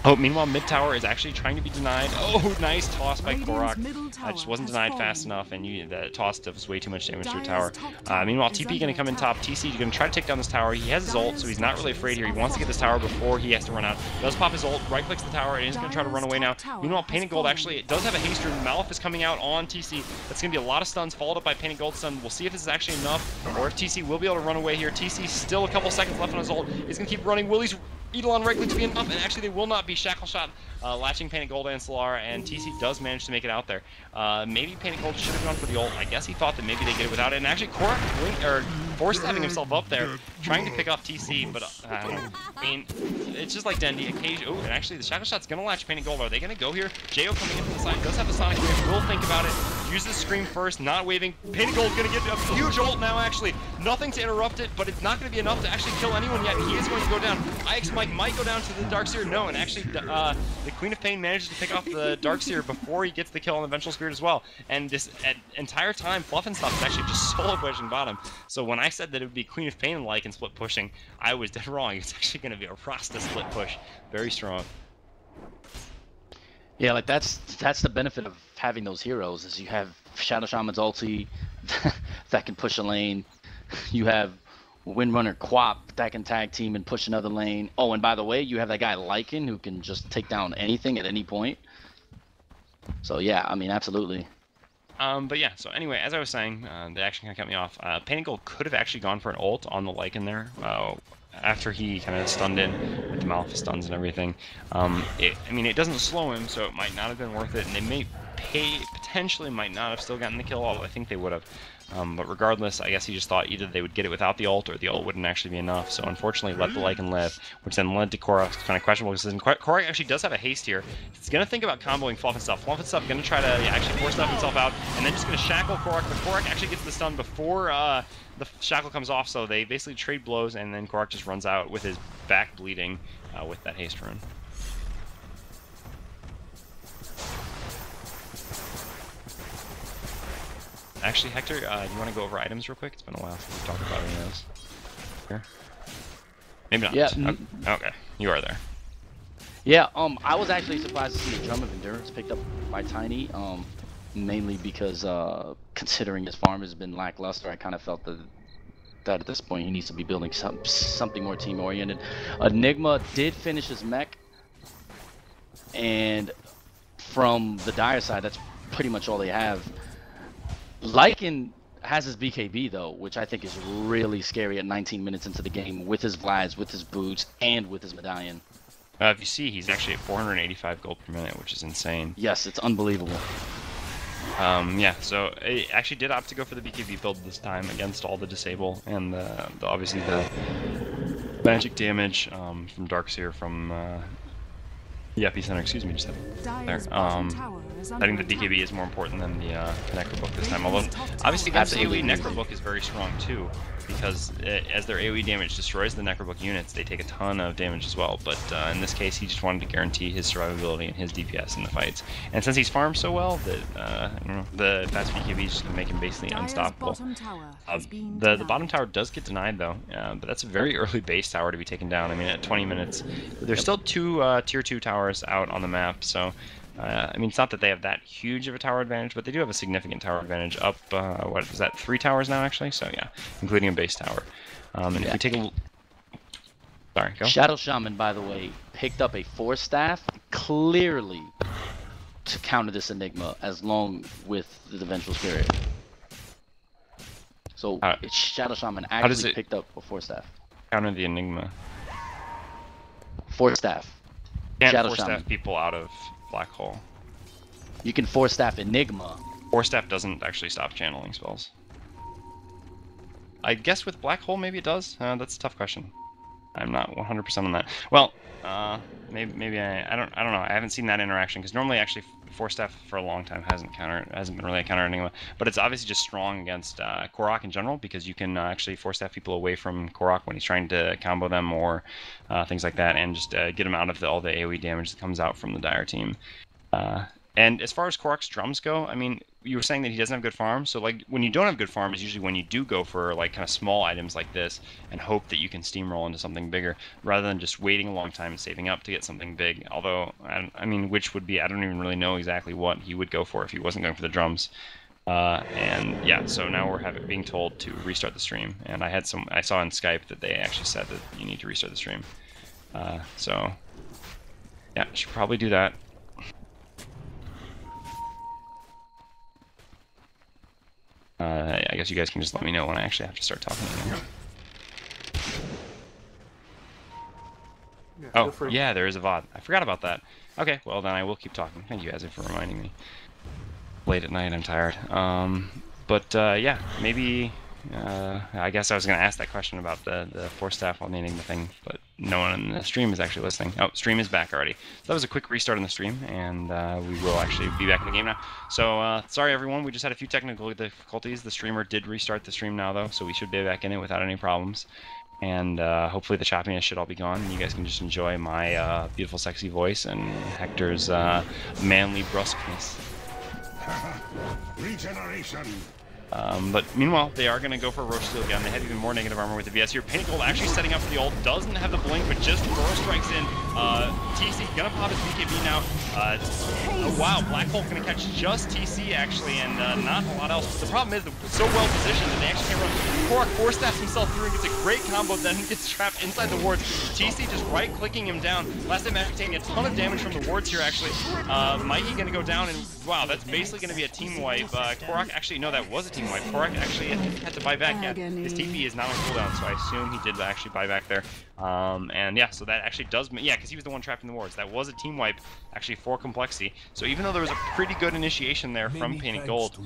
Oh, meanwhile, mid tower is actually trying to be denied. Oh, nice toss by Korok. Just wasn't denied fast enough, and the toss does way too much damage to your tower. Meanwhile, TP going to come in top. TC going to try to take down this tower. He has his ult, so he's not really afraid here. He wants to get this tower before he has to run out. Does pop his ult, right-clicks the tower, and he's going to try to run away now. Meanwhile, Painted Gold actually it does have a haste rune. Malif is coming out on TC. That's going to be a lot of stuns, followed up by Painted Gold stun. We'll see if this is actually enough, or if TC will be able to run away here. TC still a couple seconds left on his ult. He's going to keep running. Willie's Eidolon right-click to be enough, and actually they will not be. Shackle Shot latching Painted Gold and Solara, and TC does manage to make it out there. Maybe Painted Gold should have gone for the ult. I guess he thought that maybe they get it without it, and actually Korok forced having himself up there, trying to pick off TC, but I mean, it's just like Dendi. Oh, and actually the Shackle Shot's gonna latch Painted Gold. Are they gonna go here? Jo coming in from the side, does have the Sonic Wave, will think about it, use the Scream first, not waving. Painted Gold's gonna get a huge ult now, actually. Nothing to interrupt it, but it's not gonna be enough to actually kill anyone yet. He is going to go down. IX Mike might go down to the Darkseer. No, and actually the Queen of Pain manages to pick off the Darkseer before he gets the kill on the Vengeful Spirit as well. And this entire time, Fluff and Stuff is actually just solo pushing bottom. So when I said that it would be Queen of Pain and Lycan split pushing, I was dead wrong. It's actually going to be a Rasta split push. Very strong. Yeah, like that's the benefit of having those heroes, is you have Shadow Shaman's ulti that can push a lane. You have Windrunner Quap that can tag team and push another lane. Oh, and by the way, you have that guy Lycan who can just take down anything at any point. So yeah, I mean, absolutely. But yeah, so anyway, as I was saying, the action kind of cut me off. Painted Gold could have actually gone for an ult on the Lycan there, after he kind of stunned in with the Malphite stuns and everything. I mean, it doesn't slow him, so it might not have been worth it, and they potentially might not have still gotten the kill, although I think they would have. But regardless, I guess he just thought either they would get it without the ult, or the ult wouldn't actually be enough. So unfortunately, let the Lycan live, which then led to Korok's kind of questionable decision. Korok actually does have a haste here. He's going to think about comboing Fluff and Stuff. Fluff and Stuff going to try to actually force stuff himself out, and then just going to shackle Korok. But Korok actually gets the stun before the shackle comes off, so they basically trade blows, and then Korok just runs out with his back bleeding with that haste rune. Actually, Hector, you want to go over items real quick? It's been a while since we talked about any of those. Here? Maybe not. Yeah. Okay, you are there. Yeah. I was actually surprised to see the Drum of Endurance picked up by Tiny. Mainly because considering his farm has been lackluster, I kind of felt that at this point he needs to be building something more team oriented. Enigma did finish his mech, and from the Dire side, that's pretty much all they have. Lycan has his BKB though, which I think is really scary at 19 minutes into the game with his Vlads, with his boots, and with his medallion. If you see, he's actually at 485 gold per minute, which is insane. Yes, it's unbelievable. Yeah, so I actually did opt to go for the BKB build this time against all the disable and obviously the magic damage from Darkseer from the epicenter, excuse me, just there. I think the DKB is more important than the Necrobook this time, although obviously against AoE Necrobook is very strong too, because as their AoE damage destroys the Necrobook units, they take a ton of damage as well, but in this case he just wanted to guarantee his survivability and his DPS in the fights. And since he's farmed so well, that the fast BKB is just going to make him basically unstoppable. The bottom tower does get denied though, but that's a very early base tower to be taken down. I mean, at 20 minutes. There's still two tier 2 towers out on the map, so I mean, it's not that they have that huge of a tower advantage, but they do have a significant tower advantage. Up, what is that, 3 towers now, actually? So, yeah, including a base tower. And if we take a... Sorry, go. Shadow Shaman, by the way, picked up a Force Staff clearly to counter this Enigma, as long with the Vengeful Spirit. So, Shadow Shaman actually picked up a Force Staff. Counter the Enigma. Force Staff. Can't Force Staff people out of Black Hole. You can Force Staff Enigma. Force Staff doesn't actually stop channeling spells. I guess with Black Hole maybe it does. That's a tough question. I'm not 100% on that. Well, maybe I don't know. I haven't seen that interaction because normally actually Force Staff for a long time hasn't been really a counter Enigma, but it's obviously just strong against Korok in general because you can actually Force Staff people away from Korok when he's trying to combo them or things like that, and just get him out of all the AoE damage that comes out from the Dire team. And as far as Korok's drums go, I mean, you were saying that he doesn't have good farm, so like when you don't have good farm is usually when you do go for like kind of small items like this and hope that you can steamroll into something bigger rather than just waiting a long time and saving up to get something big. Although, I mean, which would be, I don't even really know exactly what he would go for if he wasn't going for the drums. And yeah, so now we're being told to restart the stream, and I saw on Skype that they actually said that you need to restart the stream. So yeah, should probably do that. I guess you guys can just let me know when I actually have to start talking again. Oh, yeah, there is a VOD. I forgot about that. Okay, well then I will keep talking. Thank you guys for reminding me. Late at night, I'm tired. Yeah, maybe... I guess I was going to ask that question about the Force Staff while naming the thing, but no one in the stream is actually listening. Oh, stream is back already. So that was a quick restart on the stream, and we will actually be back in the game now. So, sorry everyone, we just had a few technical difficulties. The streamer did restart the stream now, though, so we should be back in it without any problems. And hopefully the choppiness should all be gone, and you guys can just enjoy my beautiful, sexy voice and Hector's manly brusqueness. Regeneration. But meanwhile, they are going to go for a Roche Steel again. They have even more negative armor with the VS here. Painted Gold actually setting up for the ult. Doesn't have the blink, but just Burrow strikes in. TC gonna pop his BKB now. Oh wow, Black Hole gonna catch just TC actually, and not a lot else. The problem is they're so well positioned that they actually can't run. Korok Force Staffs himself through and gets a great combo, then gets trapped inside the wards. TC just right-clicking him down. Last time Magic taking a ton of damage from the wards here actually. Mikey gonna go down, and wow, that's basically gonna be a team wipe. Korok actually, no, that was a team wipe. Korok actually had to buy back. Yeah, his TP is not on cooldown, so I assume he did actually buy back there. And yeah, so that actually does, yeah, because he was the one trapped in the wards. That was a team wipe, actually, for Complexity. So even though there was a pretty good initiation there from Painted Gold,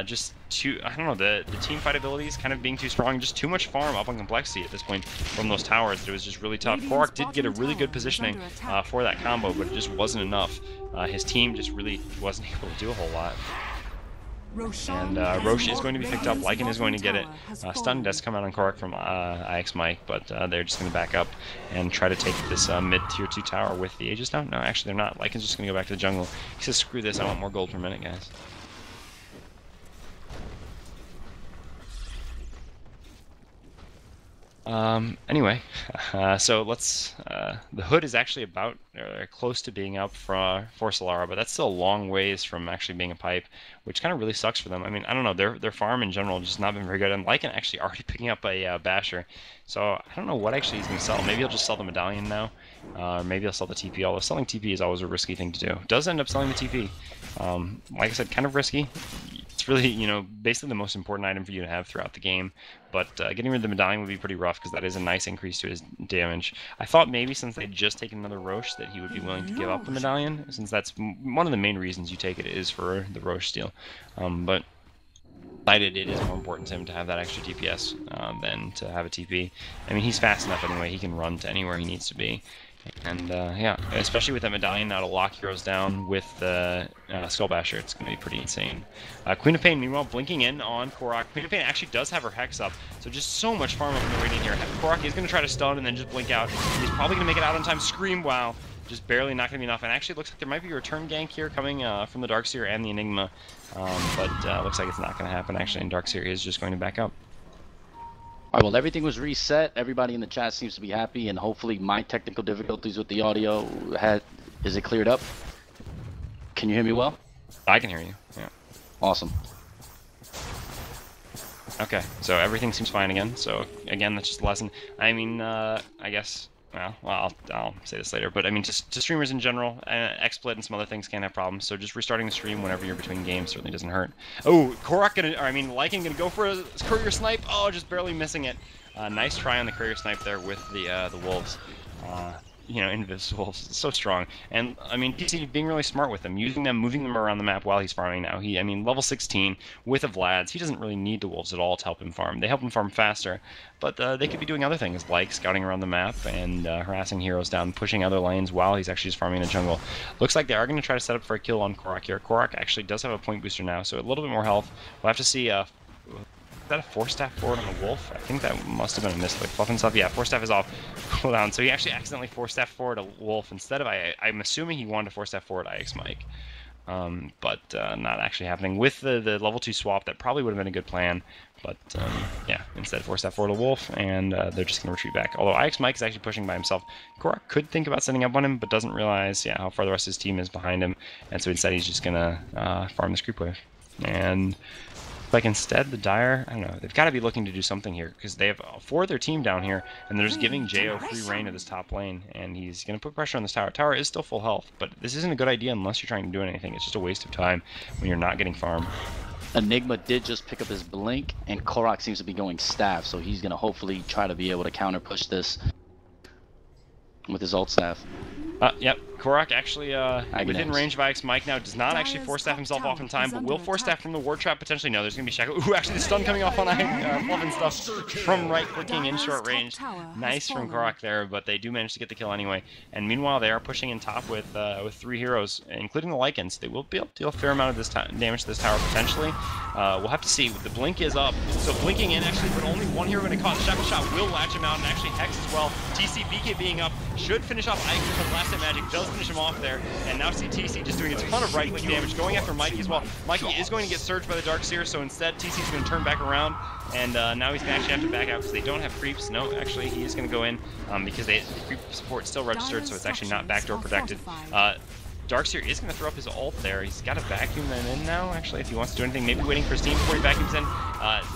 just I don't know, the team fight abilities kind of being too strong, just too much farm up on Complexity at this point from those towers. That it was just really tough. Korok did get a really good positioning for that combo, but it just wasn't enough. His team just really wasn't able to do a whole lot. And Roche is going to be picked up. Lycan is going to get it. Stun does come out on Korok from IX Mike, but they're just going to back up and try to take this mid-tier 2 tower with the Aegis down. No, actually they're not. Lycan's just going to go back to the jungle. He says, screw this, I want more gold per minute, guys. Anyway, so let's. The hood is actually about close to being up for Solara, but that's still a long ways from actually being a pipe, which kind of really sucks for them. I mean, I don't know. Their farm in general just not been very good. And Lycan actually already picking up a Basher, so I don't know what actually he's gonna sell. Maybe he'll just sell the medallion now, or maybe he'll sell the TP. Although selling TP is always a risky thing to do. Does end up selling the TP. Like I said, kind of risky. It's really, you know, basically the most important item for you to have throughout the game. But getting rid of the medallion would be pretty rough because that is a nice increase to his damage. I thought maybe since they'd just taken another Roche that he would be willing to give up the medallion, since that's one of the main reasons you take it is for the Roche steal. But decided it is more important to him to have that extra DPS than to have a TP. I mean, he's fast enough anyway. He can run to anywhere he needs to be. And yeah, especially with that medallion now to lock heroes down with the Skull Basher, it's going to be pretty insane. Queen of Pain, meanwhile, blinking in on Korok. Queen of Pain actually does have her Hex up, so just so much farm up in the Radiant here. Korok is going to try to stun and then just blink out. He's probably going to make it out on time. Scream, wow. Just barely not going to be enough. And actually looks like there might be a return gank here coming from the Darkseer and the Enigma. But looks like it's not going to happen, actually, and Darkseer is just going to back up. All right, well, everything was reset. Everybody in the chat seems to be happy, and hopefully my technical difficulties with the audio is it cleared up? Can you hear me well? I can hear you, yeah. Awesome. Okay, so everything seems fine again. So again, that's just a lesson. I mean, I guess, well, I'll say this later, but I mean, just to streamers in general, XSplit and some other things can have problems. So just restarting the stream whenever you're between games certainly doesn't hurt. Oh, Korok Lycan gonna go for a courier snipe. Oh, just barely missing it. Nice try on the courier snipe there with the wolves. You know, Invis so strong. And, I mean, TC being really smart with them, moving them around the map while he's farming now. I mean, level 16 with a Vlad's, he doesn't really need the wolves at all to help him farm. They help him farm faster, but they could be doing other things, like scouting around the map and harassing heroes down, pushing other lanes while he's actually just farming in the jungle. Looks like they are going to try to set up for a kill on Korok here. Korok actually does have a point booster now, so a little bit more health. We'll have to see... Is that a 4-staff forward on the wolf? I think that must have been a misclick. Fluff and stuff, yeah, 4-staff is off cooldown. So he actually accidentally 4-staff forward a wolf instead of I'm assuming he wanted to 4-staff forward IX Mike. But not actually happening. With the level 2 swap, that probably would have been a good plan. But yeah, instead 4-staff forward a wolf, and they're just going to retreat back. Although IX Mike is actually pushing by himself. Korok could think about setting up on him, but doesn't realize how far the rest of his team is behind him. And so instead he's just going to farm this creep wave. And... like instead, the Dire, I don't know, they've got to be looking to do something here because they have 4 of their team down here, and they're just giving Jo free reign of this top lane, and he's going to put pressure on this tower. Tower is still full health, but this isn't a good idea unless you're trying to do anything. It's just a waste of time when you're not getting farm. Enigma did just pick up his blink, and Korok seems to be going staff, so he's going to hopefully try to be able to counter push this with his ult staff. Yep, Korok actually within range of IX Mike now, does not actually 4-staff himself off in time, but will 4-staff from the ward trap potentially. No, there's going to be Shackle. Ooh, actually the stun coming off on Fluff and stuff from right-clicking in short range. Nice from Korok there, but they do manage to get the kill anyway. And meanwhile, they are pushing in top with 3 heroes, including the Lycans. They will be able to deal a fair amount of this damage to this tower potentially. We'll have to see. The blink is up, so blinking in actually, but only one hero going to caught. Shackle Shot will latch him out and actually Hex as well. TC BK being up should finish off Ike because last time Magic does finish him off there, and now see TC just doing a ton of right-click damage, going after Mikey as well. Mikey is going to get surged by the Darkseer, so instead TC is going to turn back around, and now he's going to actually have to back out because they don't have creeps. No, actually he is going to go in because the creep support still registered, so it's actually not backdoor protected. Darkseer is going to throw up his ult there. He's got to vacuum them in now, actually, if he wants to do anything. Maybe waiting for Steam before he vacuums in.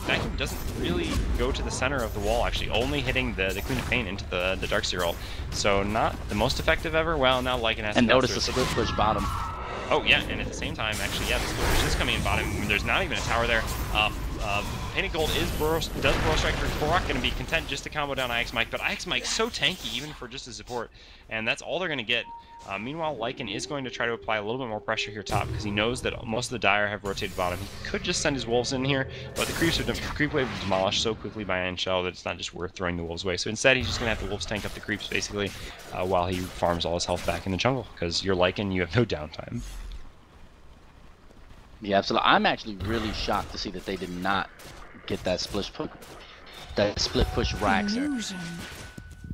Vacuum doesn't really go to the center of the wall, actually, only hitting the Queen of Pain into the Darkseer ult. So not the most effective ever. Well, now Lycan has to... And notice the split push bottom. Oh, yeah, and at the same time, actually, yeah, the split push is coming in bottom. There's not even a tower there. Painted Gold does Burrow Strike for Korok, going to be content just to combo down IX Mike, but IX Mike's so tanky even for just a support, and that's all they're going to get. Meanwhile, Lycan is going to try to apply a little bit more pressure here top because he knows that most of the Dire have rotated bottom. He could just send his wolves in here, but the creep wave is demolished so quickly by Anshell that it's not just worth throwing the wolves away. So instead, he's just going to have the wolves tank up the creeps basically while he farms all his health back in the jungle because you're Lycan, you have no downtime. Yeah, absolutely. I'm actually really shocked to see that they did not get that split push Raxer.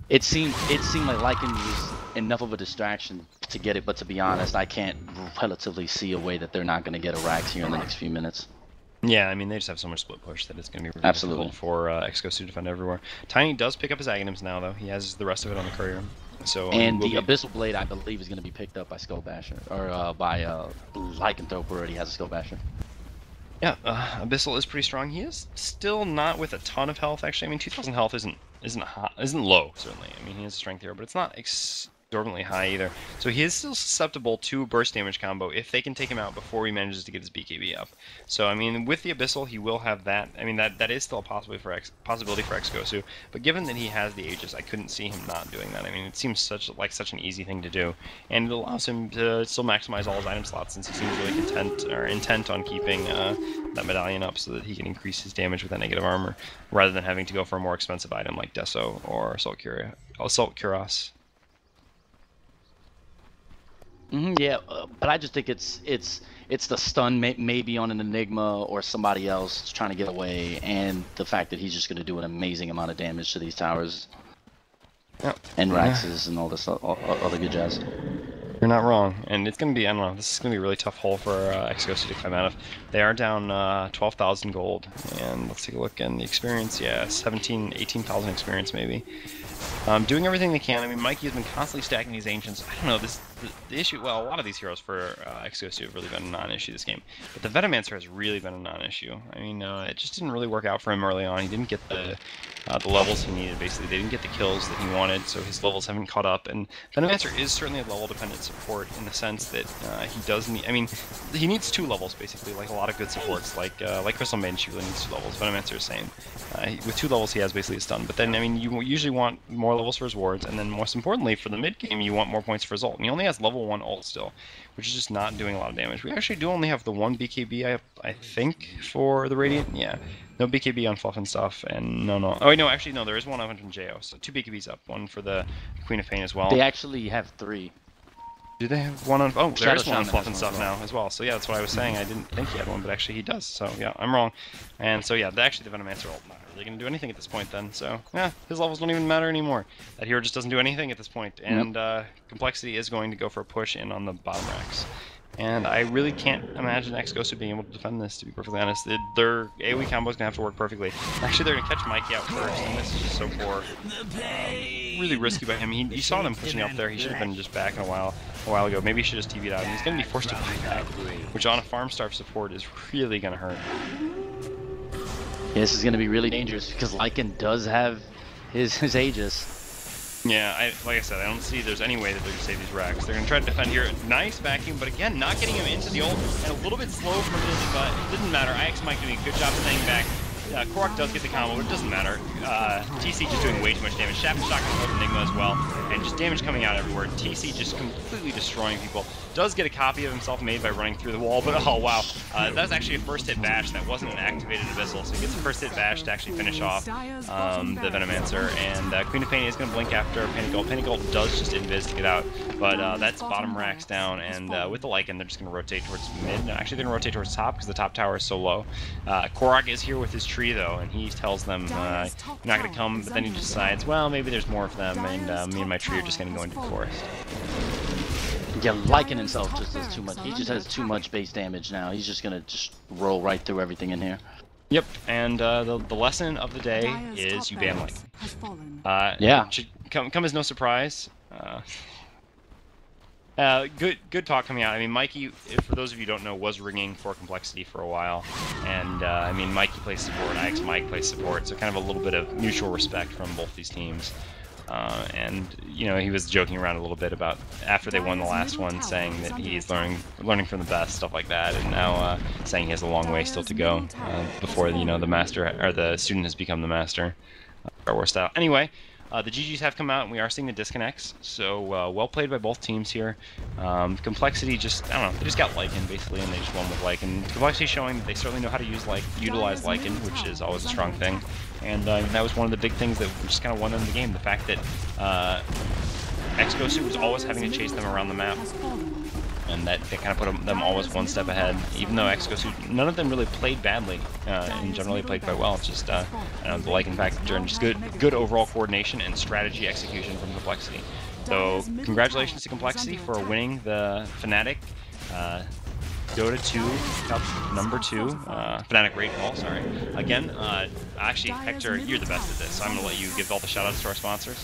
It seemed like Lycan was enough of a distraction to get it, but to be honest, I can't relatively see a way that they're not going to get a Rax here in the next few minutes. Yeah, I mean, they just have so much split push that it's going to be really Absolutely difficult for xGosu to defend everywhere. Tiny does pick up his Aghanims now, though. He has the rest of it on the courier. So, and the Abyssal Blade, I believe, is going to be picked up by Skull Basher, or by Lycanthrope already has a Skull Basher. Yeah, Abyssal is pretty strong. He is still not with a ton of health, actually. I mean, 2,000 health isn't low, certainly. I mean, he has a strength hero, but it's not exorbitantly high either. So he is still susceptible to burst damage combo if they can take him out before he manages to get his BKB up. So I mean, with the Abyssal, he will have that. I mean, that is still a possibility for xGosu. But given that he has the Aegis, I couldn't see him not doing that. I mean, it seems such an easy thing to do, and it allows him to still maximize all his item slots since he seems really intent on keeping that medallion up so that he can increase his damage with that negative armor, rather than having to go for a more expensive item like Deso or Assault Cuirass. Yeah, but I just think it's the stun maybe on an Enigma or somebody else trying to get away, and the fact that he's just going to do an amazing amount of damage to these towers. Yep. And Raxes and all this other good jazz. You're not wrong, and it's going to be, I don't know, this is going to be a really tough hole for xGosu to climb out of. They are down 12,000 gold, and let's take a look in the experience. Yeah, 18,000 experience maybe. Doing everything they can. I mean, Mikey has been constantly stacking these Ancients. I don't know, the issue, well, a lot of these heroes for xGosu have really been a non-issue this game, but the Venomancer has really been a non-issue. I mean, it just didn't really work out for him early on. He didn't get the levels he needed, basically. They didn't get the kills that he wanted, so his levels haven't caught up, and Venomancer is certainly a level-dependent support in the sense that he does need, I mean, he needs 2 levels, basically, like a lot of good supports, like Crystal Maiden, she really needs 2 levels. Venomancer is the same. With 2 levels, he has basically a stun, but then, I mean, you usually want more levels for his wards, and then most importantly, for the mid-game, you want more points for his ult, and he only has level 1 ult still, which is just not doing a lot of damage. We actually do only have the 1 BKB, I think, for the Radiant, yeah. No BKB on Fluff and Stuff, and no. Oh wait, no, actually, no, there is one on JO, so 2 BKBs up, 1 for the Queen of Pain as well. They actually have 3. Do they have one on? Oh, there is one on Fluff and Stuff Stuff now as well. So yeah, that's what I was saying. I didn't think he had one, but actually he does. So yeah, I'm wrong. And so yeah, actually the Venomancer ult not really going to do anything at this point then. So yeah, his levels don't even matter anymore. That hero just doesn't do anything at this point. And Complexity is going to go for a push in on the bottom racks. And I really can't imagine xGosu being able to defend this, to be perfectly honest. Their AoE combo is going to have to work perfectly. Actually, they're going to catch Mikey out first, and this is just so poor. Really risky by him. You saw them pushing up there. He should have been just back a while ago. Maybe he should have just TV'd out. And he's going to be forced to buy back, which on a farm-starved support is really going to hurt. Yeah, this is going to be really dangerous because Lycan does have his Aegis. Yeah, like I said, I don't see there's any way that they're going to save these racks. They're going to try to defend here. Nice vacuum, but again, not getting him into the ult, and a little bit slow from his, but it didn't matter. IX Mike doing a good job staying back. Korok does get the combo, but it doesn't matter. TC just doing way too much damage. Shaft and Shotgun both Enigma as well, and just damage coming out everywhere. TC just completely destroying people. Does get a copy of himself made by running through the wall, but oh wow. That's actually a first hit bash. That wasn't an activated Abyssal, so he gets a first hit bash to actually finish off the Venomancer. And Queen of Pain is going to blink after Panic Ult. Panic Ult does just invis to get out, but that's bottom racks down, and with the Lycan, they're just going to rotate towards mid. No, actually, they're going to rotate towards top because the top tower is so low. Korok is here with his tree though, and he tells them you're not going to come, but then he decides, well, maybe there's more of them, and me and my tree are just going to go into the forest. Yeah, Lycan himself just does too much. He just has too much base damage now. He's just going to just roll right through everything in here. Yep, and the lesson of the day is you ban Lycan. Yeah. Should come as no surprise. Good talk coming out. I mean, Mikey, for those of you who don't know, was ringing for Complexity for a while, and I mean, Mikey plays support, IX Mike plays support, so kind of a little bit of mutual respect from both these teams. And you know, he was joking around a little bit about after they won the last one, saying that he's learning from the best, stuff like that, and now saying he has a long way still to go before the master or the student has become the master. Star Wars style. Anyway. The GGs have come out, and we are seeing the disconnects, so well played by both teams here. Complexity just, I don't know, they just got Lycan, basically, and they just won with Lycan. Complexity showing that they certainly know how to utilize Lycan, which is always a strong thing. And that was one of the big things that just kind of won them the game, the fact that xGosu was always having to chase them around the map. And that kind of put them always one step ahead, even though xGosu, none of them really played badly, and generally played quite well. It's just, the Lycan factor and just good overall coordination and strategy execution from Complexity. So, congratulations to Complexity for winning the Fnatic Dota 2 Cup number 2, Fnatic RaidCall, sorry. Again, actually, Hector, you're the best at this, so I'm going to let you give all the shoutouts to our sponsors.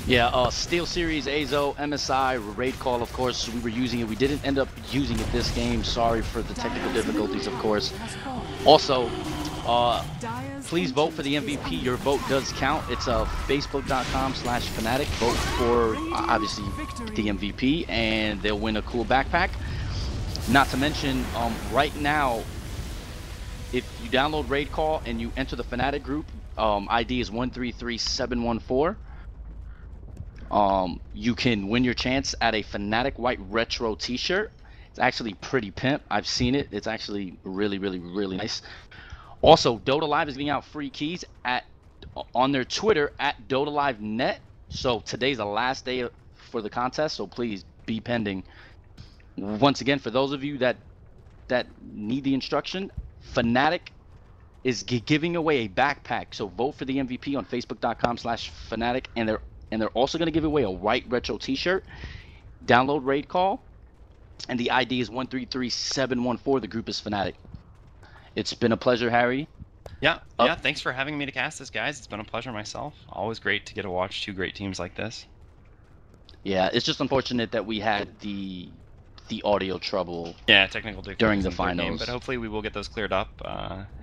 Yeah, Steel Series, Azo, MSI, RaidCall, of course, we were using it. We didn't end up using it this game. Sorry for the technical difficulties, of course. Also, please vote for the MVP. Your vote does count. It's facebook.com/Fnatic. Vote for, obviously, the MVP, and they'll win a cool backpack. Not to mention, right now, if you download RaidCall and you enter the Fnatic group, ID is 133714. You can win your chance at a Fnatic White Retro t-shirt. It's actually pretty pimp. I've seen it. It's actually really, really, really nice. Also, Dota Live is giving out free keys on their Twitter at Dota Live Net. So today's the last day for the contest, so please be pending. Once again, for those of you that need the instruction, Fnatic is giving away a backpack. So vote for the MVP on facebook.com/Fnatic, and they're also going to give away a white retro t-shirt. Download RaidCall, and the ID is 133714. The group is Fnatic. It's been a pleasure, Harry. Yeah, thanks for having me to cast this, guys. It's been a pleasure myself. Always great to get to watch two great teams like this. Yeah, it's just unfortunate that we had the audio trouble. Yeah, technical difficulties during the in third game, finals. but hopefully we will get those cleared up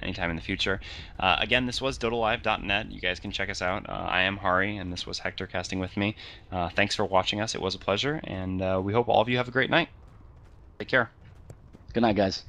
anytime in the future. Again, this was DotaLive.net. You guys can check us out. I am Hari, and this was Hector casting with me. Thanks for watching us. It was a pleasure, and we hope all of you have a great night. Take care. Good night, guys.